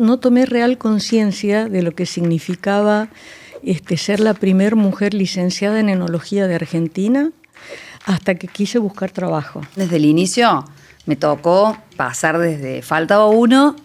no tomé real conciencia de lo que significaba ser la primer mujer licenciada en enología de Argentina hasta que quise buscar trabajo. Desde el inicio me tocó pasar desde faltaba uno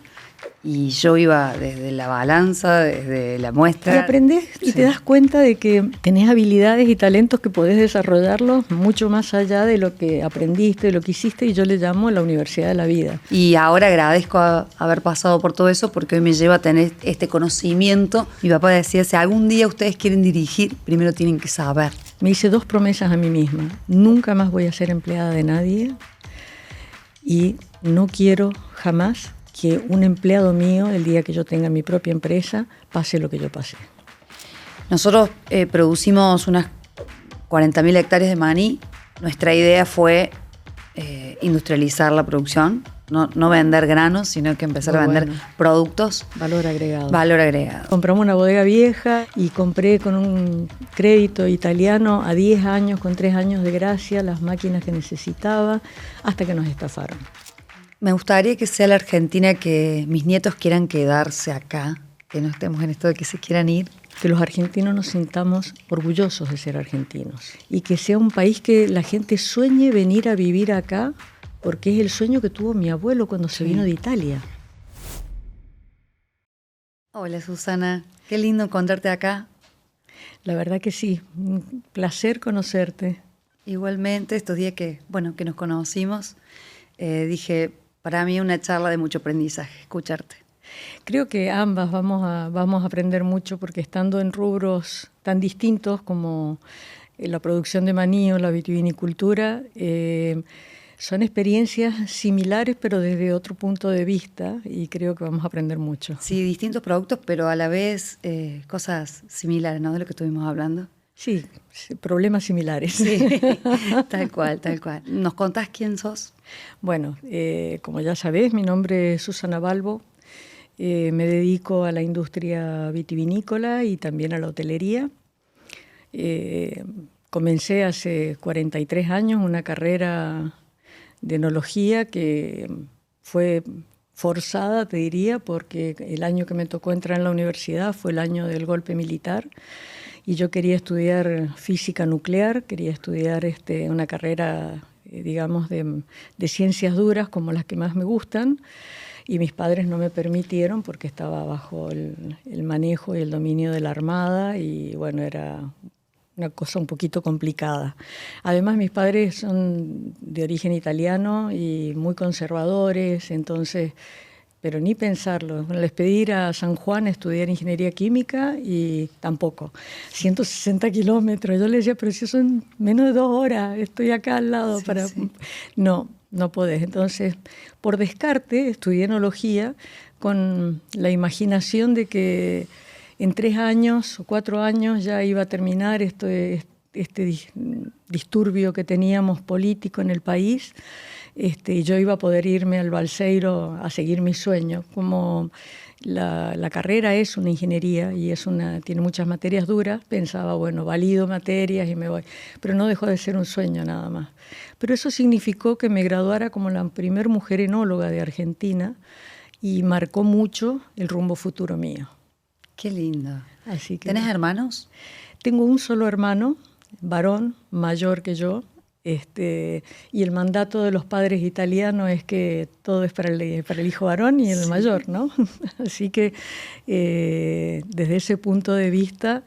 y yo iba desde la balanza, desde la muestra. Y aprendés y te das cuenta de que tenés habilidades y talentos que podés desarrollarlos mucho más allá de lo que aprendiste, de lo que hiciste, y yo le llamo la universidad de la vida. Y ahora agradezco haber pasado por todo eso porque hoy me lleva a tener este conocimiento. Mi papá decía, si algún día ustedes quieren dirigir, primero tienen que saber. Me hice 2 promesas a mí misma. Nunca más voy a ser empleada de nadie y no quiero jamás que un empleado mío, el día que yo tenga mi propia empresa, pase lo que yo pasé. Nosotros producimos unas 40.000 hectáreas de maní. Nuestra idea fue industrializar la producción, no vender granos, sino que empezar a vender productos. Valor agregado. Valor agregado. Compramos una bodega vieja y compré con un crédito italiano a 10 años, con 3 años de gracia, las máquinas que necesitaba, hasta que nos estafaron. Me gustaría que sea la Argentina que mis nietos quieran quedarse acá, que no estemos en esto de que se quieran ir. Que los argentinos nos sintamos orgullosos de ser argentinos y que sea un país que la gente sueñe venir a vivir acá, porque es el sueño que tuvo mi abuelo cuando se vino de Italia. Hola Susana, qué lindo encontrarte acá. La verdad que sí, un placer conocerte. Igualmente, estos días que nos conocimos, dije, para mí una charla de mucho aprendizaje, escucharte. Creo que ambas vamos a aprender mucho porque estando en rubros tan distintos como la producción de maní o la vitivinicultura, son experiencias similares pero desde otro punto de vista y creo que vamos a aprender mucho. Sí, distintos productos pero a la vez cosas similares, ¿no? De lo que estuvimos hablando. Sí, problemas similares. Sí, tal cual, tal cual. ¿Nos contás quién sos? Bueno, como ya sabés, mi nombre es Susana Balbo. Me dedico a la industria vitivinícola y también a la hotelería. Comencé hace 43 años una carrera de enología que fue forzada, te diría, porque el año que me tocó entrar en la universidad fue el año del golpe militar y yo quería estudiar física nuclear, quería estudiar una carrera, digamos, de ciencias duras como las que más me gustan. Y mis padres no me permitieron porque estaba bajo el manejo y el dominio de la Armada y bueno, era una cosa un poquito complicada. Además, mis padres son de origen italiano y muy conservadores, entonces, pero ni pensarlo. Les pedí ir a San Juan a estudiar ingeniería química y tampoco. 160 kilómetros. Yo les decía, pero si son menos de 2 horas, estoy acá al lado. Sí. No podés. Entonces, por descarte, estudié enología con la imaginación de que en 3 años o 4 años ya iba a terminar este disturbio que teníamos político en el país y yo iba a poder irme al Balseiro a seguir mi sueño. Como la carrera es una ingeniería y tiene muchas materias duras, pensaba, bueno, valido materias y me voy. Pero no dejó de ser un sueño nada más. Pero eso significó que me graduara como la primer mujer enóloga de Argentina y marcó mucho el rumbo futuro mío. Qué lindo. Así que, ¿tenés hermanos? Tengo un solo hermano, varón, mayor que yo. Y el mandato de los padres italianos es que todo es para el hijo varón y el mayor, ¿no? Así que desde ese punto de vista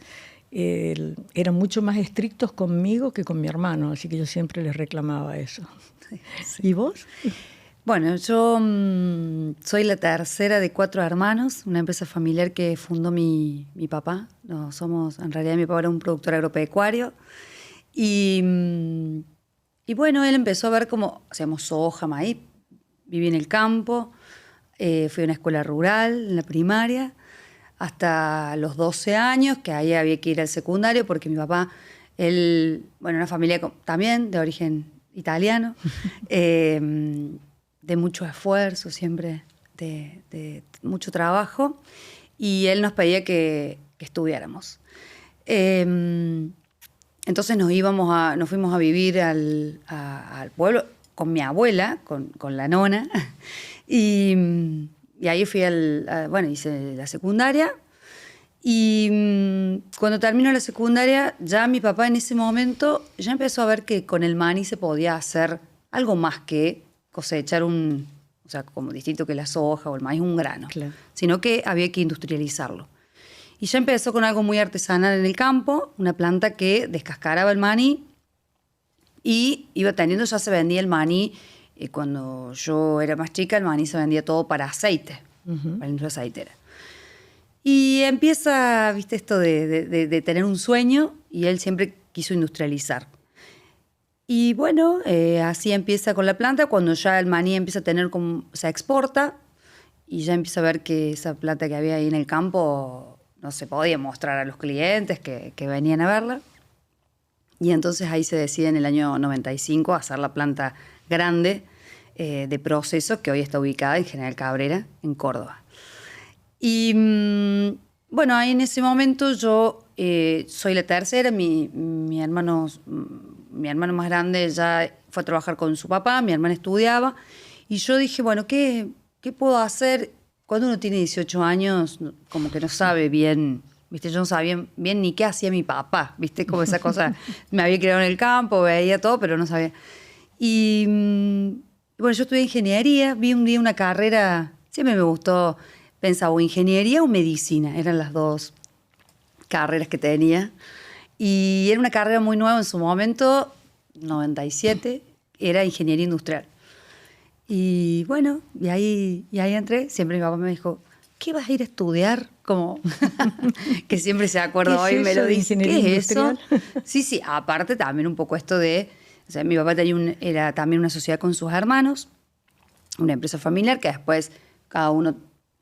eran mucho más estrictos conmigo que con mi hermano, así que yo siempre les reclamaba eso. Sí. ¿Y vos? Bueno, yo soy la tercera de 4 hermanos, una empresa familiar que fundó mi papá. En realidad mi papá era un productor agropecuario y bueno, él empezó a ver cómo hacíamos soja, maíz, viví en el campo, fui a una escuela rural en la primaria, hasta los 12 años, que ahí había que ir al secundario, porque mi papá, una familia también de origen italiano, de mucho esfuerzo, siempre de mucho trabajo, y él nos pedía que estudiáramos. Entonces nos fuimos a vivir al pueblo con mi abuela, con la nona, y Y ahí fui bueno, hice la secundaria. Y cuando terminó la secundaria, ya mi papá en ese momento ya empezó a ver que con el maní se podía hacer algo más que cosechar o sea, como distinto que la soja o el maíz, un grano, Claro. sino que había que industrializarlo. Y ya empezó con algo muy artesanal en el campo, una planta que descascaraba el maní y iba teniendo, ya se vendía el maní. Cuando yo era más chica, el maní se vendía todo para aceite, para la industria aceitera. Y empieza, viste, esto de tener un sueño, y él siempre quiso industrializar. Y bueno, así empieza con la planta. Cuando ya el maní empieza a tener como, se exporta, y ya empieza a ver que esa planta que había ahí en el campo no se podía mostrar a los clientes que venían a verla. Y entonces ahí se decide en el año 95 hacer la planta grande de proceso, que hoy está ubicada en General Cabrera, en Córdoba. Y bueno, ahí en ese momento yo soy la tercera. Mi hermano más grande ya fue a trabajar con su papá, mi hermana estudiaba. Y yo dije, bueno, ¿qué puedo hacer? Cuando uno tiene 18 años, como que no sabe bien, ¿viste? Yo no sabía bien ni qué hacía mi papá, ¿viste? Como esa cosa, me había criado en el campo, veía todo, pero no sabía. Y bueno, yo estudié ingeniería, vi un día una carrera, siempre me gustó. Pensaba o ingeniería o medicina, eran las dos carreras que tenía. Y era una carrera muy nueva en su momento, 97, era ingeniería industrial. Y bueno, y ahí entré. Siempre mi papá me dijo, ¿qué vas a ir a estudiar? Como que siempre se acuerda hoy, me lo dice, ¿qué es eso? Sí, aparte también un poco esto de, o sea, mi papá era también una sociedad con sus hermanos, una empresa familiar que después cada uno,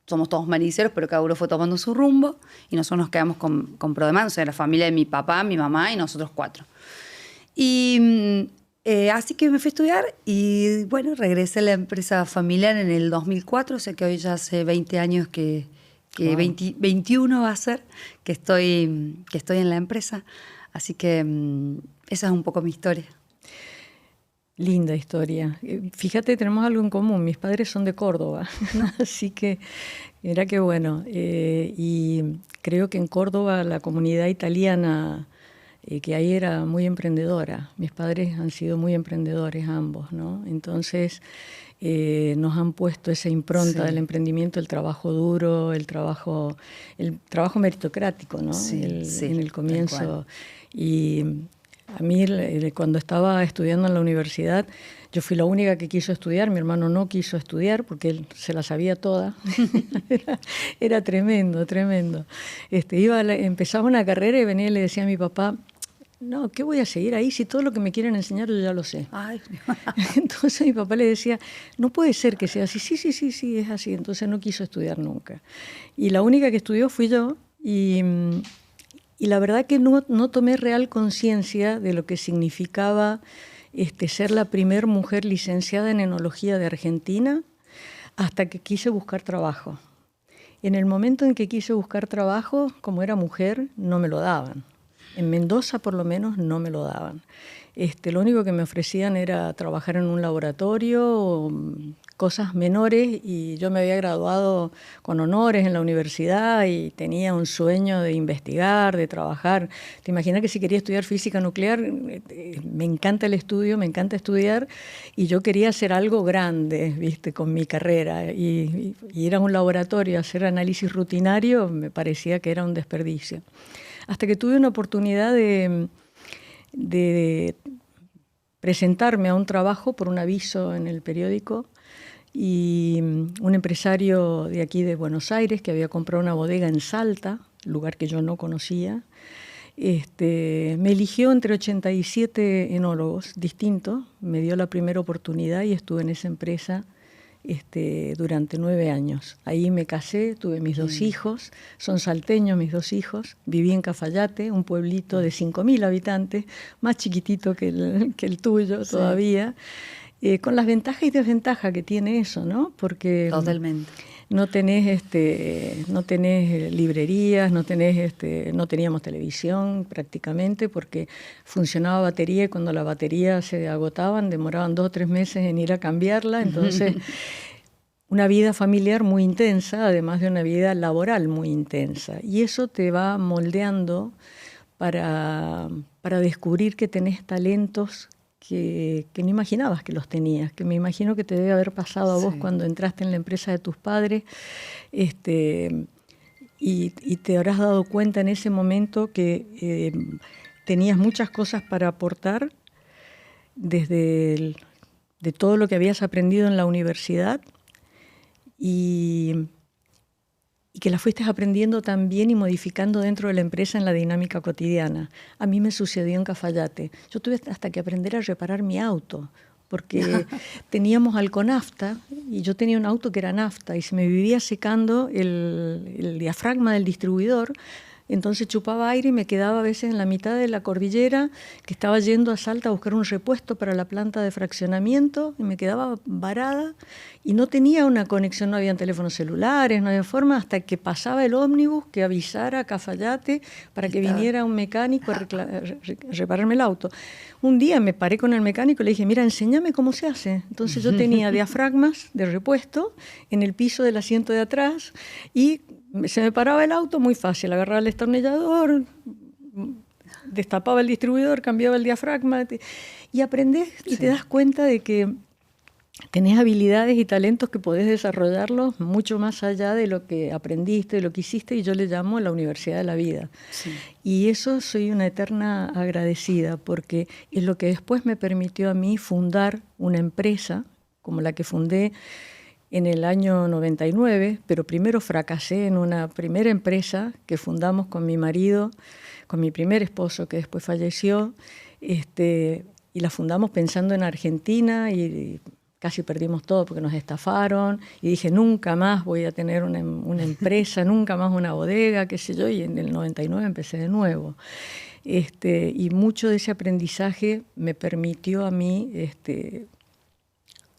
somos todos maniceros, pero cada uno fue tomando su rumbo y nosotros nos quedamos con Prodemás, o sea, la familia de mi papá, mi mamá y nosotros 4. Y así que me fui a estudiar y bueno, regresé a la empresa familiar en el 2004, o sea que hoy ya hace 20 años que wow. 21 va a ser que estoy en la empresa. Así que esa es un poco mi historia. Linda historia. Fíjate, tenemos algo en común. Mis padres son de Córdoba, así que mira qué bueno. Y creo que en Córdoba la comunidad italiana que ahí era muy emprendedora. Mis padres han sido muy emprendedores ambos, ¿no? Entonces nos han puesto esa impronta del emprendimiento, el trabajo duro, el trabajo meritocrático, ¿no? En el comienzo. Y a mí, cuando estaba estudiando en la universidad, yo fui la única que quiso estudiar. Mi hermano no quiso estudiar porque él se la sabía toda. Era tremendo, tremendo. Empezaba una carrera y venía y le decía a mi papá, no, ¿qué voy a seguir ahí si todo lo que me quieren enseñar yo ya lo sé? Ay. Entonces mi papá le decía, no puede ser que sea así. Sí, es así. Entonces no quiso estudiar nunca. Y la única que estudió fui yo. Y la verdad que no tomé real conciencia de lo que significaba ser la primer mujer licenciada en enología de Argentina hasta que quise buscar trabajo. En el momento en que quise buscar trabajo, como era mujer, no me lo daban. En Mendoza, por lo menos, no me lo daban. Lo único que me ofrecían era trabajar en un laboratorio, cosas menores, y yo me había graduado con honores en la universidad y tenía un sueño de investigar, de trabajar. Te imaginas que si quería estudiar física nuclear, me encanta el estudio, me encanta estudiar, y yo quería hacer algo grande, ¿viste? Con mi carrera. Y ir a un laboratorio a hacer análisis rutinario me parecía que era un desperdicio. Hasta que tuve una oportunidad de presentarme a un trabajo por un aviso en el periódico, y un empresario de aquí de Buenos Aires que había comprado una bodega en Salta, lugar que yo no conocía, me eligió entre 87 enólogos distintos, me dio la primera oportunidad y estuve en esa empresa durante 9 años. Ahí me casé, tuve mis 2 hijos, son salteños mis 2 hijos, viví en Cafayate, un pueblito de 5.000 habitantes, más chiquitito que el tuyo todavía, con las ventajas y desventajas que tiene eso, ¿no? Porque totalmente. No tenés librerías, no teníamos televisión prácticamente porque funcionaba batería, y cuando la batería se agotaban demoraban 2 o 3 meses en ir a cambiarla. Entonces una vida familiar muy intensa, además de una vida laboral muy intensa. Y eso te va moldeando para descubrir que tenés talentos que no imaginabas que los tenías, que me imagino que te debe haber pasado a vos cuando entraste en la empresa de tus padres, y te habrás dado cuenta en ese momento que tenías muchas cosas para aportar de todo lo que habías aprendido en la universidad y que las fuiste aprendiendo también y modificando dentro de la empresa en la dinámica cotidiana. A mí me sucedió en Cafayate. Yo tuve hasta que aprender a reparar mi auto, porque teníamos alconafta y yo tenía un auto que era nafta y se me vivía secando el diafragma del distribuidor. Entonces chupaba aire y me quedaba a veces en la mitad de la cordillera, que estaba yendo a Salta a buscar un repuesto para la planta de fraccionamiento, y me quedaba varada y no tenía una conexión, no había teléfonos celulares, no había forma, hasta que pasaba el ómnibus que avisara a Cafayate para que viniera un mecánico a repararme el auto. Un día me paré con el mecánico y le dije, mira, enséñame cómo se hace. Entonces yo tenía diafragmas de repuesto en el piso del asiento de atrás y se me paraba el auto muy fácil, agarraba el destornillador, destapaba el distribuidor, cambiaba el diafragma y aprendés y te das cuenta de que tenés habilidades y talentos que podés desarrollarlos mucho más allá de lo que aprendiste, de lo que hiciste, y yo le llamo la universidad de la vida. Sí. Y eso soy una eterna agradecida, porque es lo que después me permitió a mí fundar una empresa como la que fundé en el año 99, pero primero fracasé en una primera empresa que fundamos con mi marido, con mi primer esposo que después falleció, y la fundamos pensando en Argentina y casi perdimos todo porque nos estafaron, y dije, nunca más voy a tener una empresa, nunca más una bodega, qué sé yo, y en el 99 empecé de nuevo. Y mucho de ese aprendizaje me permitió a mí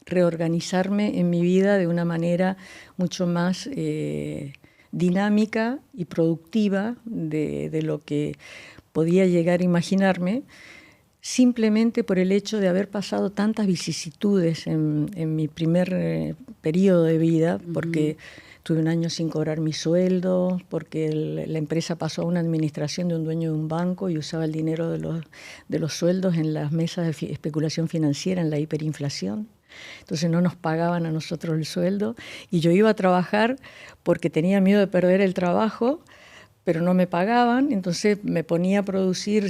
reorganizarme en mi vida de una manera mucho más dinámica y productiva de lo que podía llegar a imaginarme, simplemente por el hecho de haber pasado tantas vicisitudes en mi primer periodo de vida, porque tuve un año sin cobrar mi sueldo, porque la empresa pasó a una administración de un dueño de un banco y usaba el dinero de los sueldos en las mesas de especulación financiera, en la hiperinflación. Entonces no nos pagaban a nosotros el sueldo y yo iba a trabajar porque tenía miedo de perder el trabajo, pero no me pagaban, entonces me ponía a producir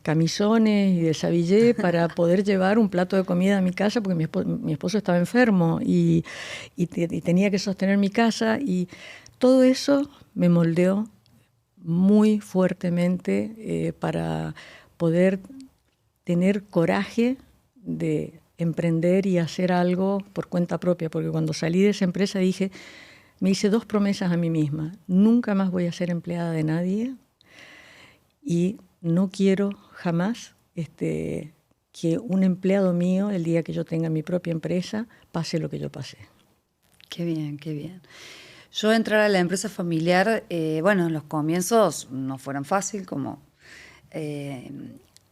camisones y deshabillé para poder llevar un plato de comida a mi casa, porque mi esposo estaba enfermo y tenía que sostener mi casa, y todo eso me moldeó muy fuertemente para poder tener coraje de emprender y hacer algo por cuenta propia, porque cuando salí de esa empresa me hice 2 promesas a mí misma: nunca más voy a ser empleada de nadie y no quiero jamás que un empleado mío, el día que yo tenga mi propia empresa, pase lo que yo pasé. Qué bien, qué bien. Yo entrar a la empresa familiar, bueno, los comienzos no fueron fácil, como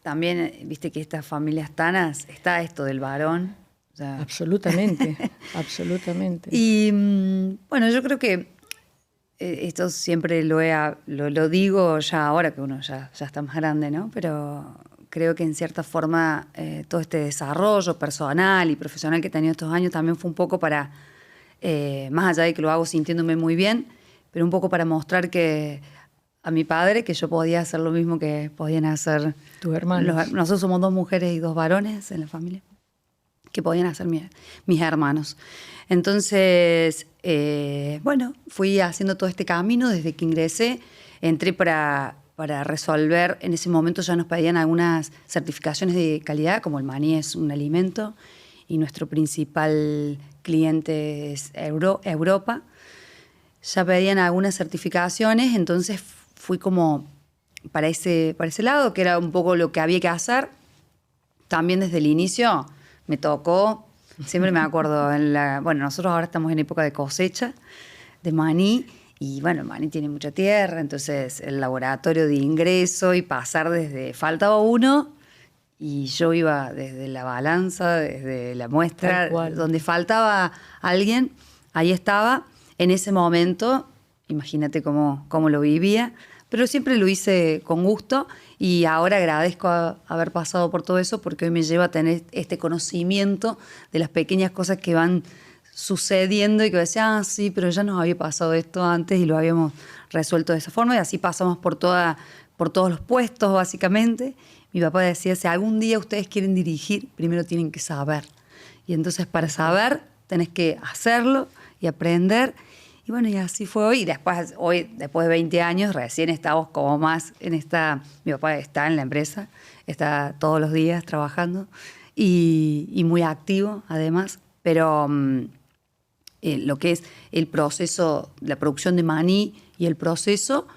también, viste que estas familias tanas, está esto del varón. O sea, absolutamente, absolutamente. Y bueno, yo creo que esto siempre lo digo ya ahora que uno ya está más grande, ¿no? Pero creo que en cierta forma todo este desarrollo personal y profesional que he tenido estos años también fue un poco para, más allá de que lo hago sintiéndome muy bien, pero un poco para mostrar que a mi padre que yo podía hacer lo mismo que podían hacer tus hermanos. Nosotros somos 2 mujeres y 2 varones en la familia, que podían hacer mis hermanos. Entonces, bueno, fui haciendo todo este camino desde que ingresé. Entré para resolver, en ese momento ya nos pedían algunas certificaciones de calidad, como el maní es un alimento, y nuestro principal cliente es Europa. Ya pedían algunas certificaciones, entonces fui como para ese lado, que era un poco lo que había que hacer. También desde el inicio me tocó, siempre me acuerdo, bueno, nosotros ahora estamos en época de cosecha de maní, y bueno, el maní tiene mucha tierra, entonces el laboratorio de ingreso y pasar desde faltaba uno y yo iba desde la balanza, desde la muestra, donde faltaba alguien, ahí estaba, en ese momento, imagínate cómo lo vivía, pero siempre lo hice con gusto y ahora agradezco haber pasado por todo eso porque hoy me lleva a tener este conocimiento de las pequeñas cosas que van sucediendo y que decía, sí, pero ya nos había pasado esto antes y lo habíamos resuelto de esa forma y así pasamos por todos los puestos básicamente. Mi papá decía, si algún día ustedes quieren dirigir, primero tienen que saber. Y entonces para saber tenés que hacerlo y aprender. Y bueno, y así fue hoy. Y después de 20 años, recién estamos como más en esta... Mi papá está en la empresa, está todos los días trabajando y muy activo además. Pero lo que es el proceso, la producción de maní y el proceso,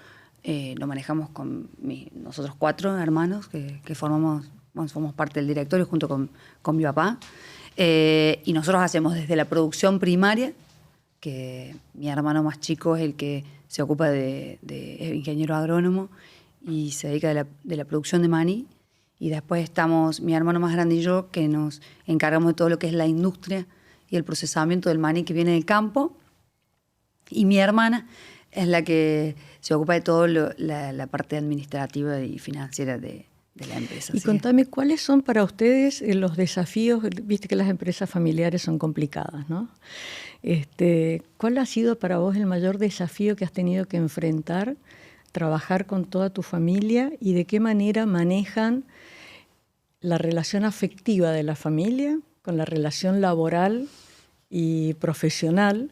lo manejamos con nosotros 4 hermanos que formamos parte del directorio junto con mi papá. Y nosotros hacemos desde la producción primaria, que mi hermano más chico es el que se ocupa de ingeniero agrónomo y se dedica de la producción de maní. Y después estamos mi hermano más grande y yo, que nos encargamos de todo lo que es la industria y el procesamiento del maní que viene del campo. Y mi hermana es la que se ocupa de toda la parte administrativa y financiera de la empresa. Y contame, ¿cuáles son para ustedes los desafíos? Viste que las empresas familiares son complicadas, ¿no? ¿Cuál ha sido para vos el mayor desafío que has tenido que enfrentar, trabajar con toda tu familia y de qué manera manejan la relación afectiva de la familia con la relación laboral y profesional?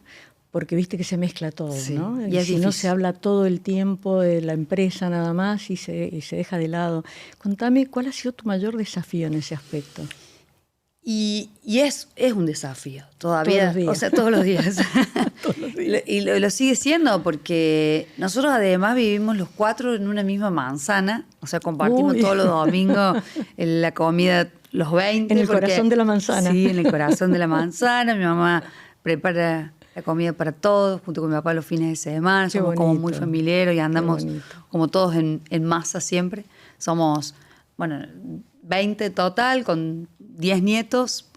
Porque viste que se mezcla todo, sí, ¿no? Y si no se habla todo el tiempo de la empresa nada más y se deja de lado. Contame, ¿cuál ha sido tu mayor desafío en ese aspecto? Y es un desafío todavía, o sea, todos los días. Todos los días. Y lo sigue siendo porque nosotros además vivimos los 4 en una misma manzana, o sea, compartimos todos los domingos la comida, los 20. En el corazón de la manzana. Sí, en el corazón de la manzana. Mi mamá prepara la comida para todos, junto con mi papá los fines de semana. Somos como muy familiares y andamos como todos en masa siempre. Somos, 20 total, con 10 nietos.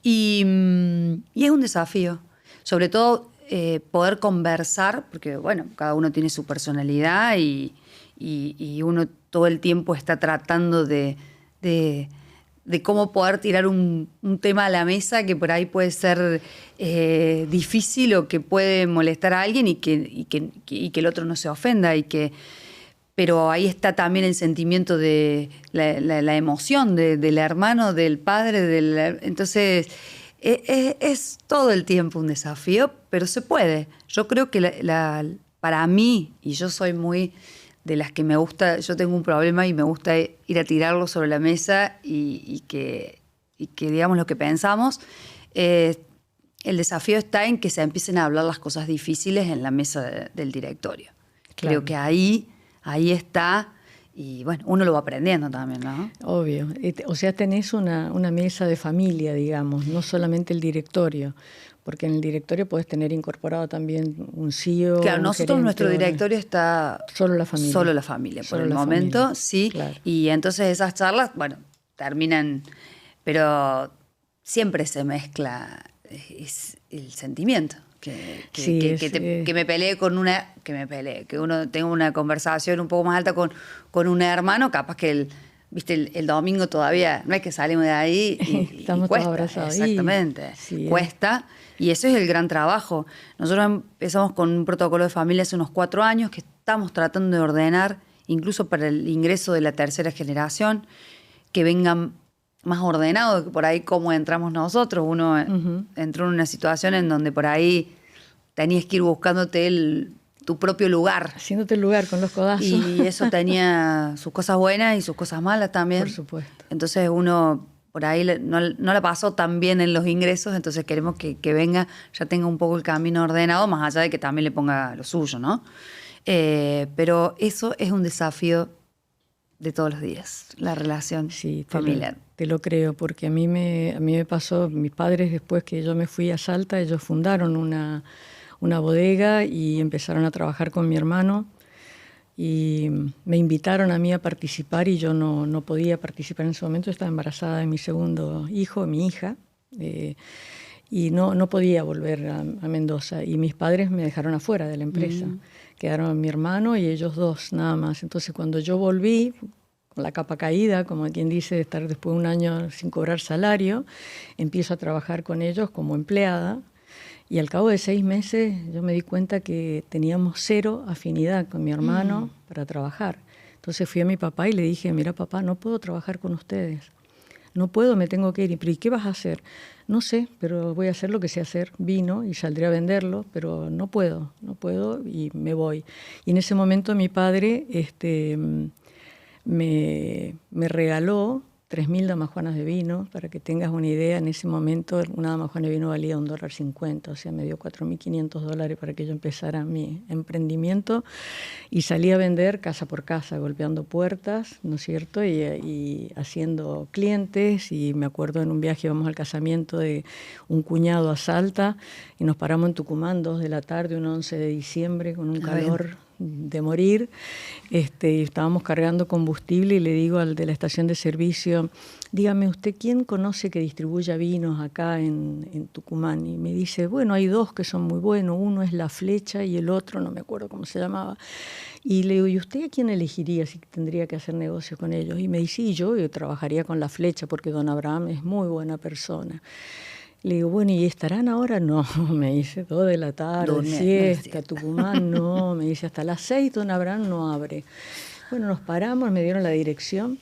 Y es un desafío. Sobre todo poder conversar, porque, cada uno tiene su personalidad y uno todo el tiempo está tratando de cómo poder tirar un tema a la mesa que por ahí puede ser difícil o que puede molestar a alguien y que el otro no se ofenda. Pero ahí está también el sentimiento de la emoción del hermano, del padre. Entonces, es todo el tiempo un desafío, pero se puede. Yo creo que para mí, y yo soy muy de las que me gusta, yo tengo un problema y me gusta ir a tirarlo sobre la mesa y que digamos lo que pensamos. El desafío está en que se empiecen a hablar las cosas difíciles en la mesa del directorio. Claro. Creo que ahí está, y uno lo va aprendiendo también, ¿no? Obvio. O sea, tenés una mesa de familia, digamos, no solamente el directorio, porque en el directorio podés tener incorporado también un CEO. Claro, nosotros nuestro directorio está... Solo la familia. Solo la familia, por el momento, familia. Sí. Claro. Y entonces esas charlas, terminan, pero siempre se mezcla el sentimiento. Que me peleé que uno tenga una conversación un poco más alta con un hermano, capaz que el domingo todavía no es que salimos de ahí y estamos cuesta, todos abrazados. Exactamente, cuesta. Y eso es el gran trabajo. Nosotros empezamos con un protocolo de familia hace unos 4 años que estamos tratando de ordenar, incluso para el ingreso de la tercera generación, que vengan más ordenado que por ahí como entramos nosotros. Uno entró en una situación en donde por ahí tenías que ir buscándote tu propio lugar. Haciéndote el lugar con los codazos. Y eso tenía sus cosas buenas y sus cosas malas también. Por supuesto. Entonces uno por ahí no la pasó tan bien en los ingresos, entonces queremos que venga, ya tenga un poco el camino ordenado, más allá de que también le ponga lo suyo, ¿no? Pero eso es un desafío de todos los días, la relación familiar. Te lo creo, porque a mí me pasó, mis padres después que yo me fui a Salta, ellos fundaron una bodega y empezaron a trabajar con mi hermano y me invitaron a mí a participar y yo no podía participar en ese momento. Estaba embarazada de mi segundo hijo, mi hija, y no podía volver a Mendoza. Y mis padres me dejaron afuera de la empresa. Quedaron mi hermano y ellos dos, nada más. Entonces, cuando yo volví, con la capa caída, como quien dice, de estar después de un año sin cobrar salario, empiezo a trabajar con ellos como empleada. Y al cabo de 6 meses yo me di cuenta que teníamos 0 afinidad con mi hermano para trabajar. Entonces fui a mi papá y le dije, mira papá, no puedo trabajar con ustedes. No puedo, me tengo que ir. ¿Pero y qué vas a hacer? No sé, pero voy a hacer lo que sé hacer. Vino y saldré a venderlo, pero no puedo y me voy. Y en ese momento mi padre me regaló 3.000 damajuanas de vino. Para que tengas una idea, en ese momento una damajuana de vino valía $1.50, o sea, me dio $4.500 para que yo empezara mi emprendimiento y salí a vender casa por casa, golpeando puertas, ¿no es cierto? Y haciendo clientes. Y me acuerdo en un viaje íbamos al casamiento de un cuñado a Salta y nos paramos en Tucumán 2 de la tarde, un 11 de diciembre, con un calor de morir. Y estábamos cargando combustible y le digo al de la estación de servicio, dígame usted, ¿quién conoce que distribuya vinos acá en Tucumán? Y me dice, bueno, hay 2 que son muy buenos, uno es La Flecha y el otro no me acuerdo cómo se llamaba. Y le digo, ¿y usted a quién elegiría si tendría que hacer negocios con ellos? Y me dice, y yo trabajaría con La Flecha porque don Abraham es muy buena persona. Le digo, bueno, ¿y estarán ahora? No, me dice, 2 de la tarde, siesta, Tucumán, no. Me dice, hasta las 6 don Abraham no abre. Bueno, nos paramos, me dieron la dirección.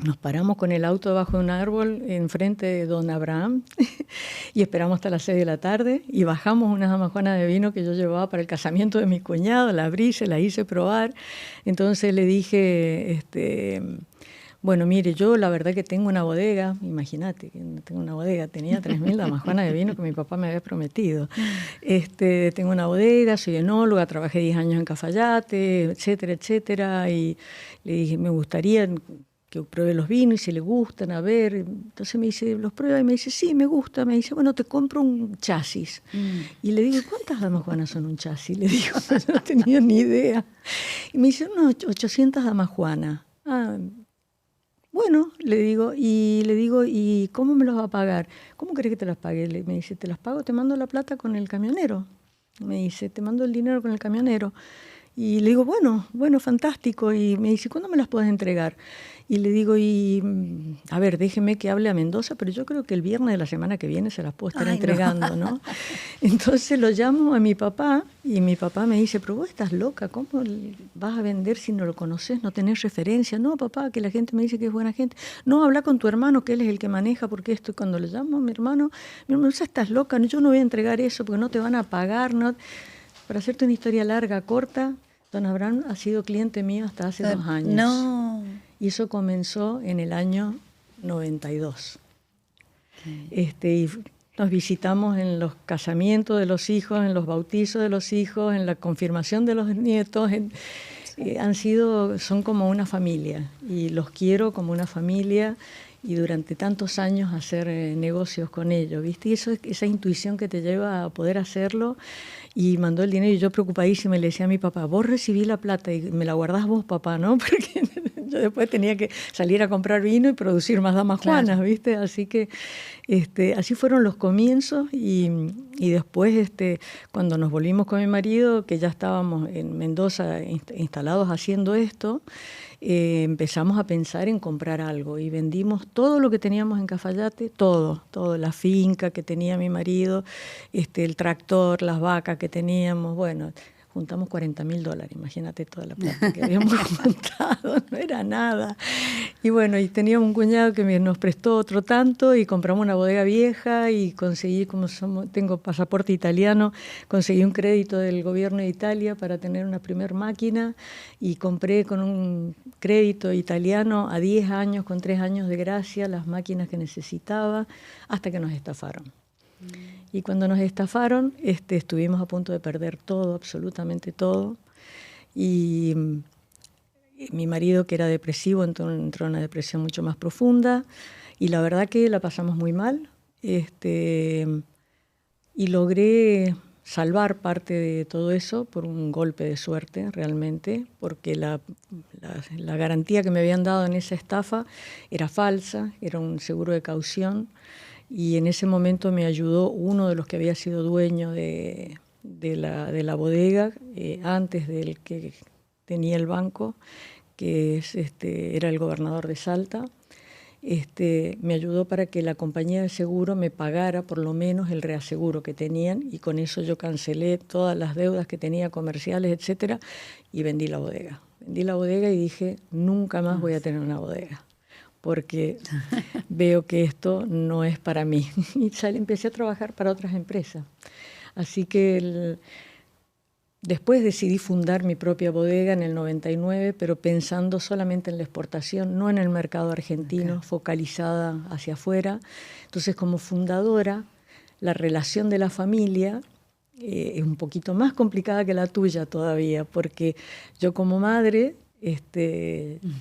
Nos paramos con el auto debajo de un árbol enfrente de don Abraham y esperamos hasta las 6 de la tarde y bajamos unas damajuanas de vino que yo llevaba para el casamiento de mi cuñado, la abrí, se la hice probar. Entonces le dije, bueno, mire, yo la verdad que tengo una bodega, imagínate que tengo una bodega, tenía 3.000 damajuanas de vino que mi papá me había prometido. Tengo una bodega, soy enóloga, trabajé 10 años en Cafayate, etcétera, etcétera, y le dije, me gustaría que pruebe los vinos y si le gustan, a ver. Entonces me dice, ¿los prueba? Y me dice, sí, me gusta. Me dice, bueno, te compro un chasis. Y le digo, ¿cuántas damajuanas son un chasis? Le digo, yo no tenía ni idea. Y me dice, no, 800 damajuanas. Ah, bueno, le digo, ¿y cómo me los va a pagar? ¿Cómo querés que te las pague? Me dice, te las pago, te mando la plata con el camionero. Me dice, te mando el dinero con el camionero. Y le digo, bueno, fantástico. Y me dice, ¿cuándo me las puedes entregar? Y le digo, a ver, déjeme que hable a Mendoza, pero yo creo que el viernes de la semana que viene se las puedo estar entregando, ¿no? Entonces lo llamo a mi papá y mi papá me dice, pero vos estás loca, ¿cómo vas a vender si no lo conoces, no tenés referencia? No, papá, que la gente me dice que es buena gente. No, habla con tu hermano, que él es el que maneja, porque esto, cuando le llamo a mi hermano, estás loca, yo no voy a entregar eso porque no te van a pagar, ¿no? Para hacerte una historia larga, corta, don Abraham ha sido cliente mío hasta hace 2 años. No. Y eso comenzó en el año 92. Y nos visitamos en los casamientos de los hijos, en los bautizos de los hijos, en la confirmación de los nietos. Son como una familia y los quiero como una familia. Y durante tantos años hacer negocios con ellos, ¿viste? Y esa intuición que te lleva a poder hacerlo. Y mandó el dinero y yo preocupadísima le decía a mi papá, vos recibí la plata y me la guardás vos, papá, ¿no? Porque yo después tenía que salir a comprar vino y producir más damajuanas, claro. ¿Viste? Así que así fueron los comienzos y después cuando nos volvimos con mi marido, que ya estábamos en Mendoza instalados haciendo esto, empezamos a pensar en comprar algo y vendimos todo lo que teníamos en Cafayate, todo, la finca que tenía mi marido, el tractor, las vacas que teníamos, bueno, juntamos $40.000, imagínate toda la plata que habíamos juntado, no era nada. Y bueno, y teníamos un cuñado que nos prestó otro tanto y compramos una bodega vieja y conseguí, tengo pasaporte italiano, conseguí un crédito del gobierno de Italia para tener una primer máquina y compré con un crédito italiano a 10 años, con 3 años de gracia, las máquinas que necesitaba, hasta que nos estafaron. Y cuando nos estafaron, estuvimos a punto de perder todo, absolutamente todo. Y mi marido, que era depresivo, entró en una depresión mucho más profunda. Y la verdad que la pasamos muy mal. Y logré salvar parte de todo eso por un golpe de suerte realmente, porque la garantía que me habían dado en esa estafa era falsa, era un seguro de caución, y en ese momento me ayudó uno de los que había sido dueño de la bodega, antes del que tenía el banco, que era el gobernador de Salta. Me ayudó para que la compañía de seguro me pagara por lo menos el reaseguro que tenían, y con eso yo cancelé todas las deudas que tenía comerciales, etcétera, y vendí la bodega. Vendí la bodega y dije, nunca más voy a tener una bodega, porque veo que esto no es para mí. Y empecé a trabajar para otras empresas. Así que después decidí fundar mi propia bodega en el 99, pero pensando solamente en la exportación, no en el mercado argentino, focalizada hacia afuera. Entonces, como fundadora, la relación de la familia es un poquito más complicada que la tuya todavía, porque yo como madre,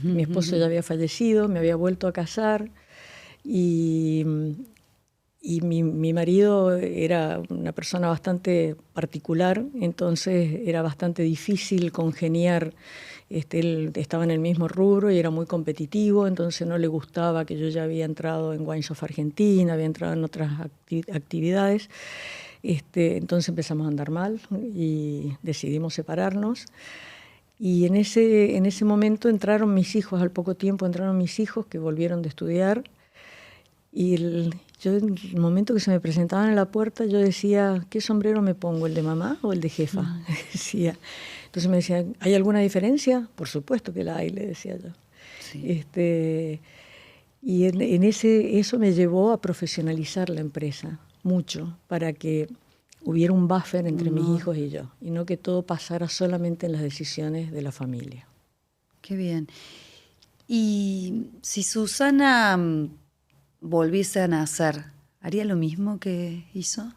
mi esposo ya había fallecido, me había vuelto a casar, y mi marido era una persona bastante particular, entonces era bastante difícil congeniar. Él estaba en el mismo rubro y era muy competitivo, entonces no le gustaba que yo ya había entrado en Wine Shop Argentina, había entrado en otras actividades. Entonces empezamos a andar mal y decidimos separarnos. Y en ese momento entraron mis hijos, al poco tiempo entraron mis hijos que volvieron de estudiar. Y yo en el momento que se me presentaban en la puerta, yo decía, ¿qué sombrero me pongo, el de mamá o el de jefa? Decía. Entonces me decían, ¿hay alguna diferencia? Por supuesto que la hay, le decía yo. Sí. Y eso me llevó a profesionalizar la empresa mucho, para que hubiera un buffer entre mis hijos y yo, y no que todo pasara solamente en las decisiones de la familia. Qué bien. Y si Susana volviese a nacer, ¿haría lo mismo que hizo?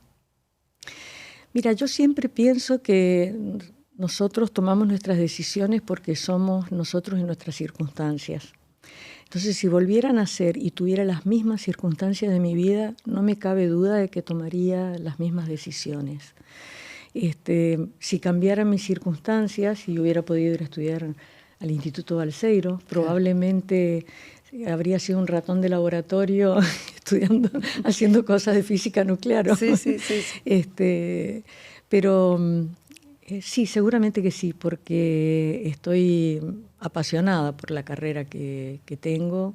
Mira, yo siempre pienso que nosotros tomamos nuestras decisiones porque somos nosotros en nuestras circunstancias. Entonces, si volviera a nacer y tuviera las mismas circunstancias de mi vida, no me cabe duda de que tomaría las mismas decisiones. Si cambiaran mis circunstancias y hubiera podido ir a estudiar al Instituto Balseiro, probablemente habría sido un ratón de laboratorio estudiando, haciendo cosas de física nuclear. Sí. Pero sí, seguramente que sí, porque estoy apasionada por la carrera que tengo.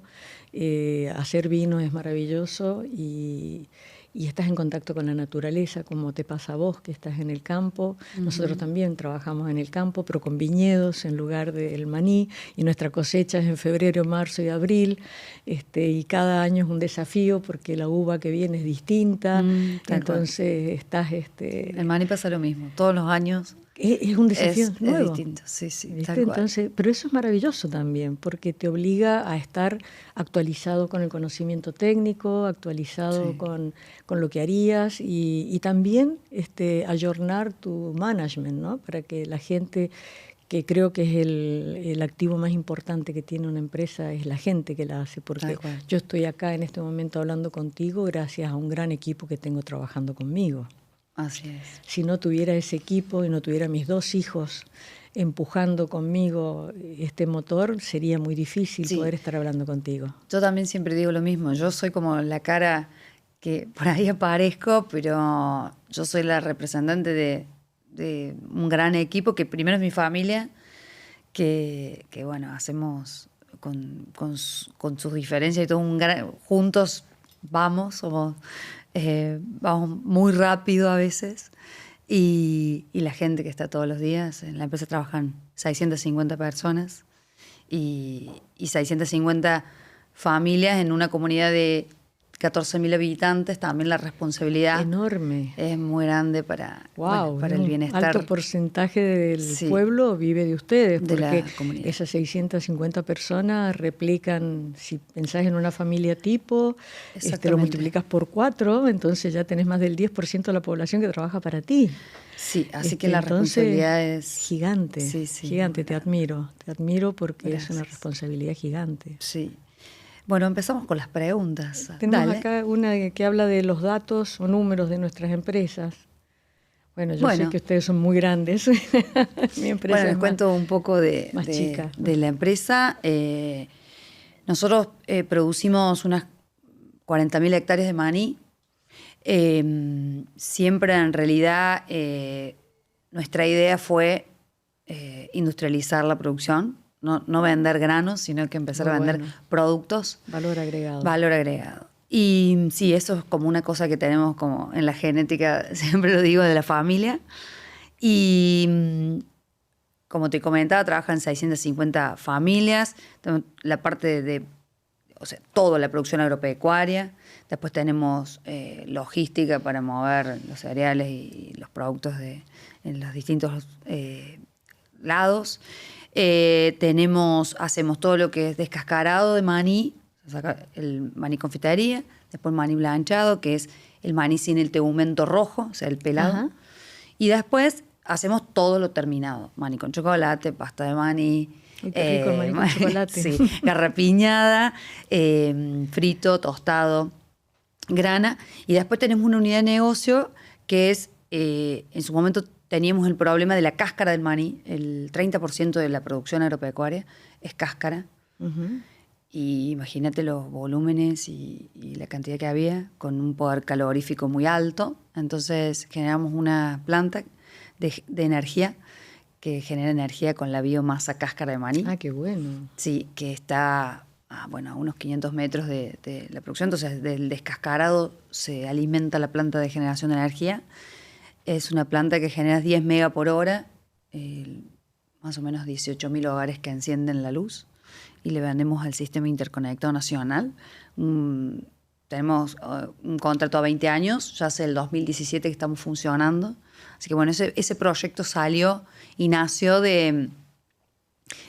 Hacer vino es maravilloso, y estás en contacto con la naturaleza, como te pasa a vos, que estás en el campo. Nosotros también trabajamos en el campo, pero con viñedos en lugar del maní, y nuestra cosecha es en febrero, marzo y abril, y cada año es un desafío porque la uva que viene es distinta. Entonces estás... El maní pasa lo mismo, todos los años. Es un desafío nuevo. Es distinto, sí, tal cual. Entonces, pero eso es maravilloso también, porque te obliga a estar actualizado con el conocimiento técnico, actualizado con lo que harías, y también ayornar tu management, ¿no? Para que la gente, que creo que es el activo más importante que tiene una empresa, es la gente que la hace, porque yo estoy acá en este momento hablando contigo gracias a un gran equipo que tengo trabajando conmigo. Así es. Si no tuviera ese equipo y no tuviera mis dos hijos empujando conmigo este motor, sería muy difícil poder estar hablando contigo. Yo también siempre digo lo mismo. Yo soy como la cara que por ahí aparezco, pero yo soy la representante de un gran equipo que primero es mi familia, que bueno, hacemos con sus diferencias y todo juntos vamos muy rápido a veces, y la gente que está todos los días. En la empresa trabajan 650 personas y 650 familias en una comunidad de 14.000 habitantes. También la responsabilidad enorme es muy grande para el bienestar. Alto porcentaje del pueblo vive de ustedes, porque esas 650 personas replican, si pensás en una familia tipo, lo multiplicas por 4, entonces ya tenés más del 10% de la población que trabaja para ti. Sí, así que la responsabilidad es gigante. Gigante, te admiro porque Gracias. Es una responsabilidad gigante. Sí. Bueno, empezamos con las preguntas. Tenemos acá una que habla de los datos o números de nuestras empresas. Bueno, yo sé que ustedes son muy grandes. Mi empresa bueno, les cuento un poco de la empresa. Nosotros producimos unas 40.000 hectáreas de maní. Siempre en realidad nuestra idea fue industrializar la producción, no vender granos, sino que empezar a vender productos. Valor agregado. Valor agregado. Y sí, eso es como una cosa que tenemos como en la genética, siempre lo digo, de la familia. Y como te comentaba, trabajan 650 familias, la parte o sea, toda la producción agropecuaria. Después tenemos logística para mover los cereales y los productos en los distintos lados. Hacemos todo lo que es descascarado de maní, el maní confitería, después el maní blanchado, que es el maní sin el tegumento rojo, o sea, el pelado. Ajá. Y después hacemos todo lo terminado, maní con chocolate, pasta de maní. Qué rico el maní con chocolate. Sí, garrapiñada, frito, tostado, grana. Y después tenemos una unidad de negocio que es, en su momento teníamos el problema de la cáscara del maní. El 30% de la producción agropecuaria es cáscara. Uh-huh. Y imagínate los volúmenes y la cantidad que había, con un poder calorífico muy alto. Entonces generamos una planta de energía que genera energía con la biomasa cáscara de maní. Ah, qué bueno. Sí, que está a unos 500 metros de la producción. Entonces, del descascarado se alimenta la planta de generación de energía. Es una planta que genera 10 megas por hora, más o menos 18.000 hogares que encienden la luz, y le vendemos al Sistema Interconectado Nacional. Tenemos un contrato a 20 años, ya hace el 2017 que estamos funcionando. Así que bueno, ese proyecto salió y nació de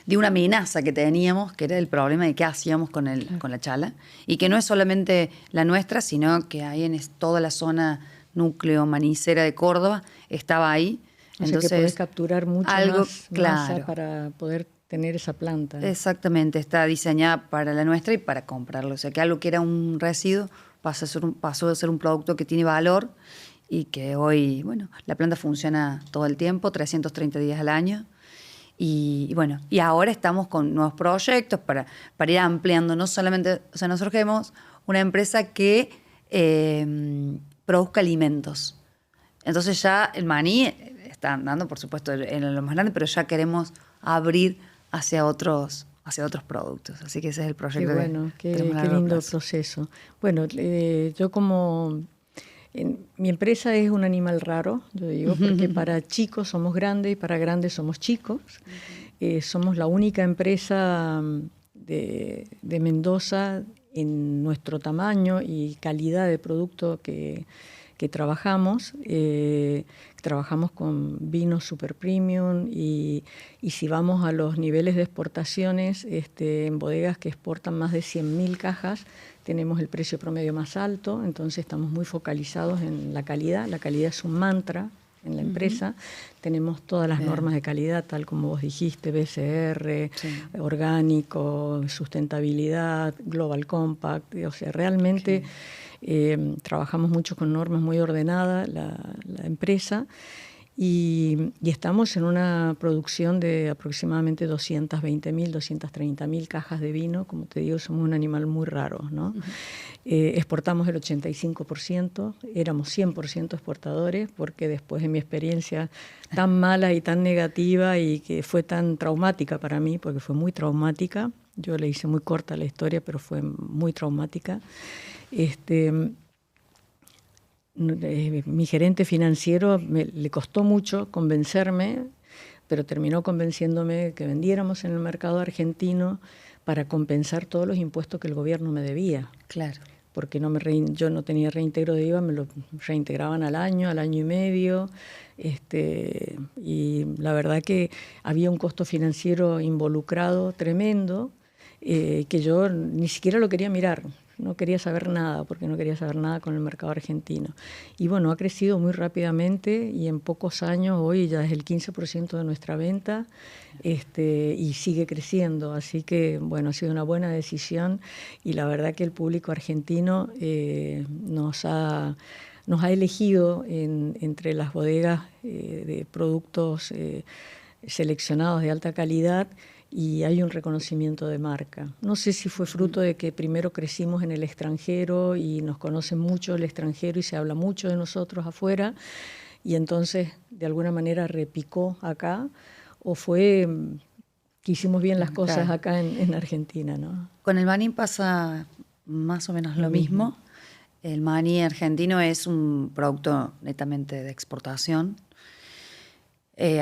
una amenaza que teníamos, que era el problema de qué hacíamos con la chala, y que no es solamente la nuestra, sino que ahí en toda la zona núcleo manicera de Córdoba estaba ahí. Entonces, que podés capturar mucho más masa para poder tener esa planta. Exactamente, está diseñada para la nuestra y para comprarlo. O sea, que algo que era un residuo pasó a ser un producto que tiene valor y que hoy, bueno, la planta funciona todo el tiempo, 330 días al año. Y bueno, y ahora estamos con nuevos proyectos para ir ampliando, no solamente, o sea, nosotros queremos una empresa que produzca alimentos. Entonces ya el maní está andando, por supuesto, en lo más grande, pero ya queremos abrir hacia otros productos. Así que ese es el proyecto. Qué bueno, qué lindo proceso. Bueno, yo como... mi empresa es un animal raro, yo digo, porque para chicos somos grandes y para grandes somos chicos. Somos la única empresa de Mendoza en nuestro tamaño y calidad de producto que trabajamos. Trabajamos con vinos super premium y si vamos a los niveles de exportaciones, en bodegas que exportan más de 100.000 cajas, tenemos el precio promedio más alto, entonces estamos muy focalizados en la calidad. La calidad es un mantra en la empresa. Tenemos todas las normas de calidad, tal como vos dijiste, BCR, orgánico, sustentabilidad, Global Compact. O sea, realmente trabajamos mucho con normas muy ordenadas, la empresa. Y estamos en una producción de aproximadamente 220.000, 230.000 cajas de vino. Como te digo, somos un animal muy raro, ¿no? Exportamos el 85%, éramos 100% exportadores, porque después de mi experiencia tan mala y tan negativa y que fue tan traumática para mí, porque fue muy traumática, yo le hice muy corta la historia, pero fue muy traumática, mi gerente financiero le costó mucho convencerme, pero terminó convenciéndome que vendiéramos en el mercado argentino para compensar todos los impuestos que el gobierno me debía. Claro. Porque yo no tenía reintegro de IVA, me lo reintegraban al año y medio. Y la verdad que había un costo financiero involucrado tremendo, que yo ni siquiera lo quería mirar. No quería saber nada, porque no quería saber nada con el mercado argentino. Y bueno, ha crecido muy rápidamente y en pocos años, hoy ya es el 15% de nuestra venta, y sigue creciendo. Así que, bueno, ha sido una buena decisión y la verdad que el público argentino nos ha nos ha elegido entre las bodegas de productos seleccionados de alta calidad y hay un reconocimiento de marca. No sé si fue fruto de que primero crecimos en el extranjero y nos conocen mucho el extranjero y se habla mucho de nosotros afuera y entonces de alguna manera repicó acá, o fue que hicimos bien las cosas acá en Argentina, ¿no? Con el maní pasa más o menos lo mismo. El maní argentino es un producto netamente de exportación.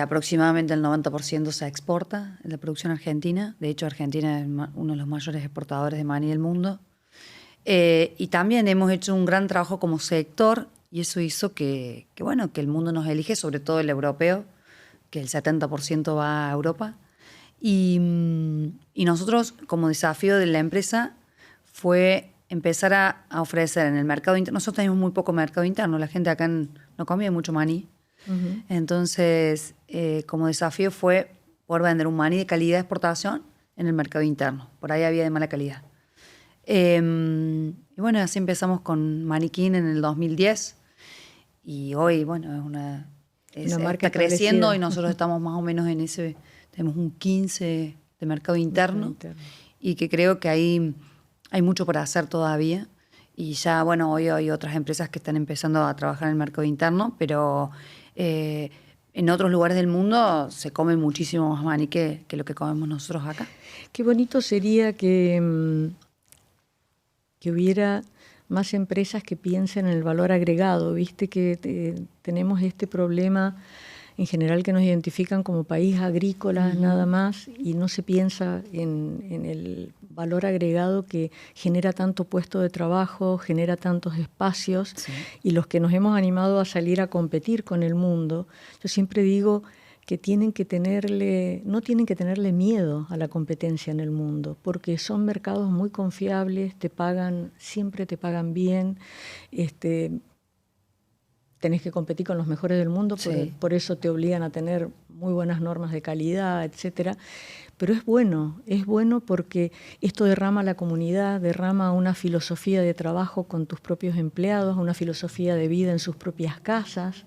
Aproximadamente el 90% se exporta en la producción argentina. De hecho, Argentina es uno de los mayores exportadores de maní del mundo. Y también hemos hecho un gran trabajo como sector y eso hizo que el mundo nos elige, sobre todo el europeo, que el 70% va a Europa. Y nosotros, como desafío de la empresa, fue empezar a ofrecer en el mercado interno. Nosotros tenemos muy poco mercado interno, la gente acá no come mucho maní. Entonces, como desafío fue poder vender un maní de calidad de exportación en el mercado interno. Por ahí había de mala calidad. Y bueno, así empezamos con Maniquín en el 2010. Y hoy, bueno, es una marca está creciendo y nosotros estamos más o menos en ese, tenemos un 15 de mercado interno. Y que creo que hay mucho por hacer todavía. Y ya, bueno, hoy hay otras empresas que están empezando a trabajar en el mercado interno, pero en otros lugares del mundo se come muchísimo más maní que lo que comemos nosotros acá. Qué bonito sería que hubiera más empresas que piensen en el valor agregado. Viste que tenemos este problema en general que nos identifican como país agrícola nada más y no se piensa en el valor agregado que genera tanto puesto de trabajo, genera tantos espacios y los que nos hemos animado a salir a competir con el mundo. Yo siempre digo que no tienen que tenerle miedo a la competencia en el mundo, porque son mercados muy confiables, siempre te pagan bien, tenés que competir con los mejores del mundo, por eso te obligan a tener muy buenas normas de calidad, etcétera. Pero es bueno porque esto derrama a la comunidad, derrama una filosofía de trabajo con tus propios empleados, una filosofía de vida en sus propias casas,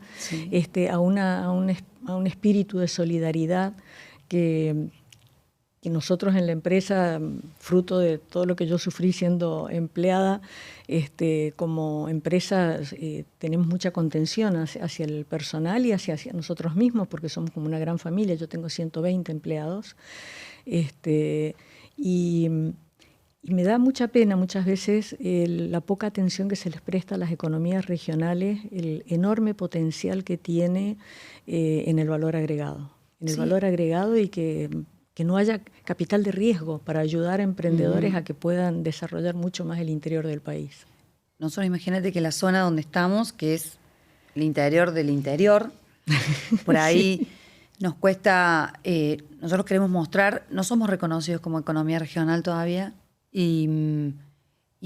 a un espíritu de solidaridad que nosotros en la empresa, fruto de todo lo que yo sufrí siendo empleada, como empresa tenemos mucha contención hacia el personal y hacia nosotros mismos, porque somos como una gran familia. Yo tengo 120 empleados y me da mucha pena muchas veces la poca atención que se les presta a las economías regionales, el enorme potencial que tiene en el valor agregado. El valor agregado y que no haya capital de riesgo para ayudar a emprendedores a que puedan desarrollar mucho más el interior del país. Nosotros imagínate que la zona donde estamos, que es el interior del interior, por ahí nos cuesta, nosotros queremos mostrar, no somos reconocidos como economía regional todavía, y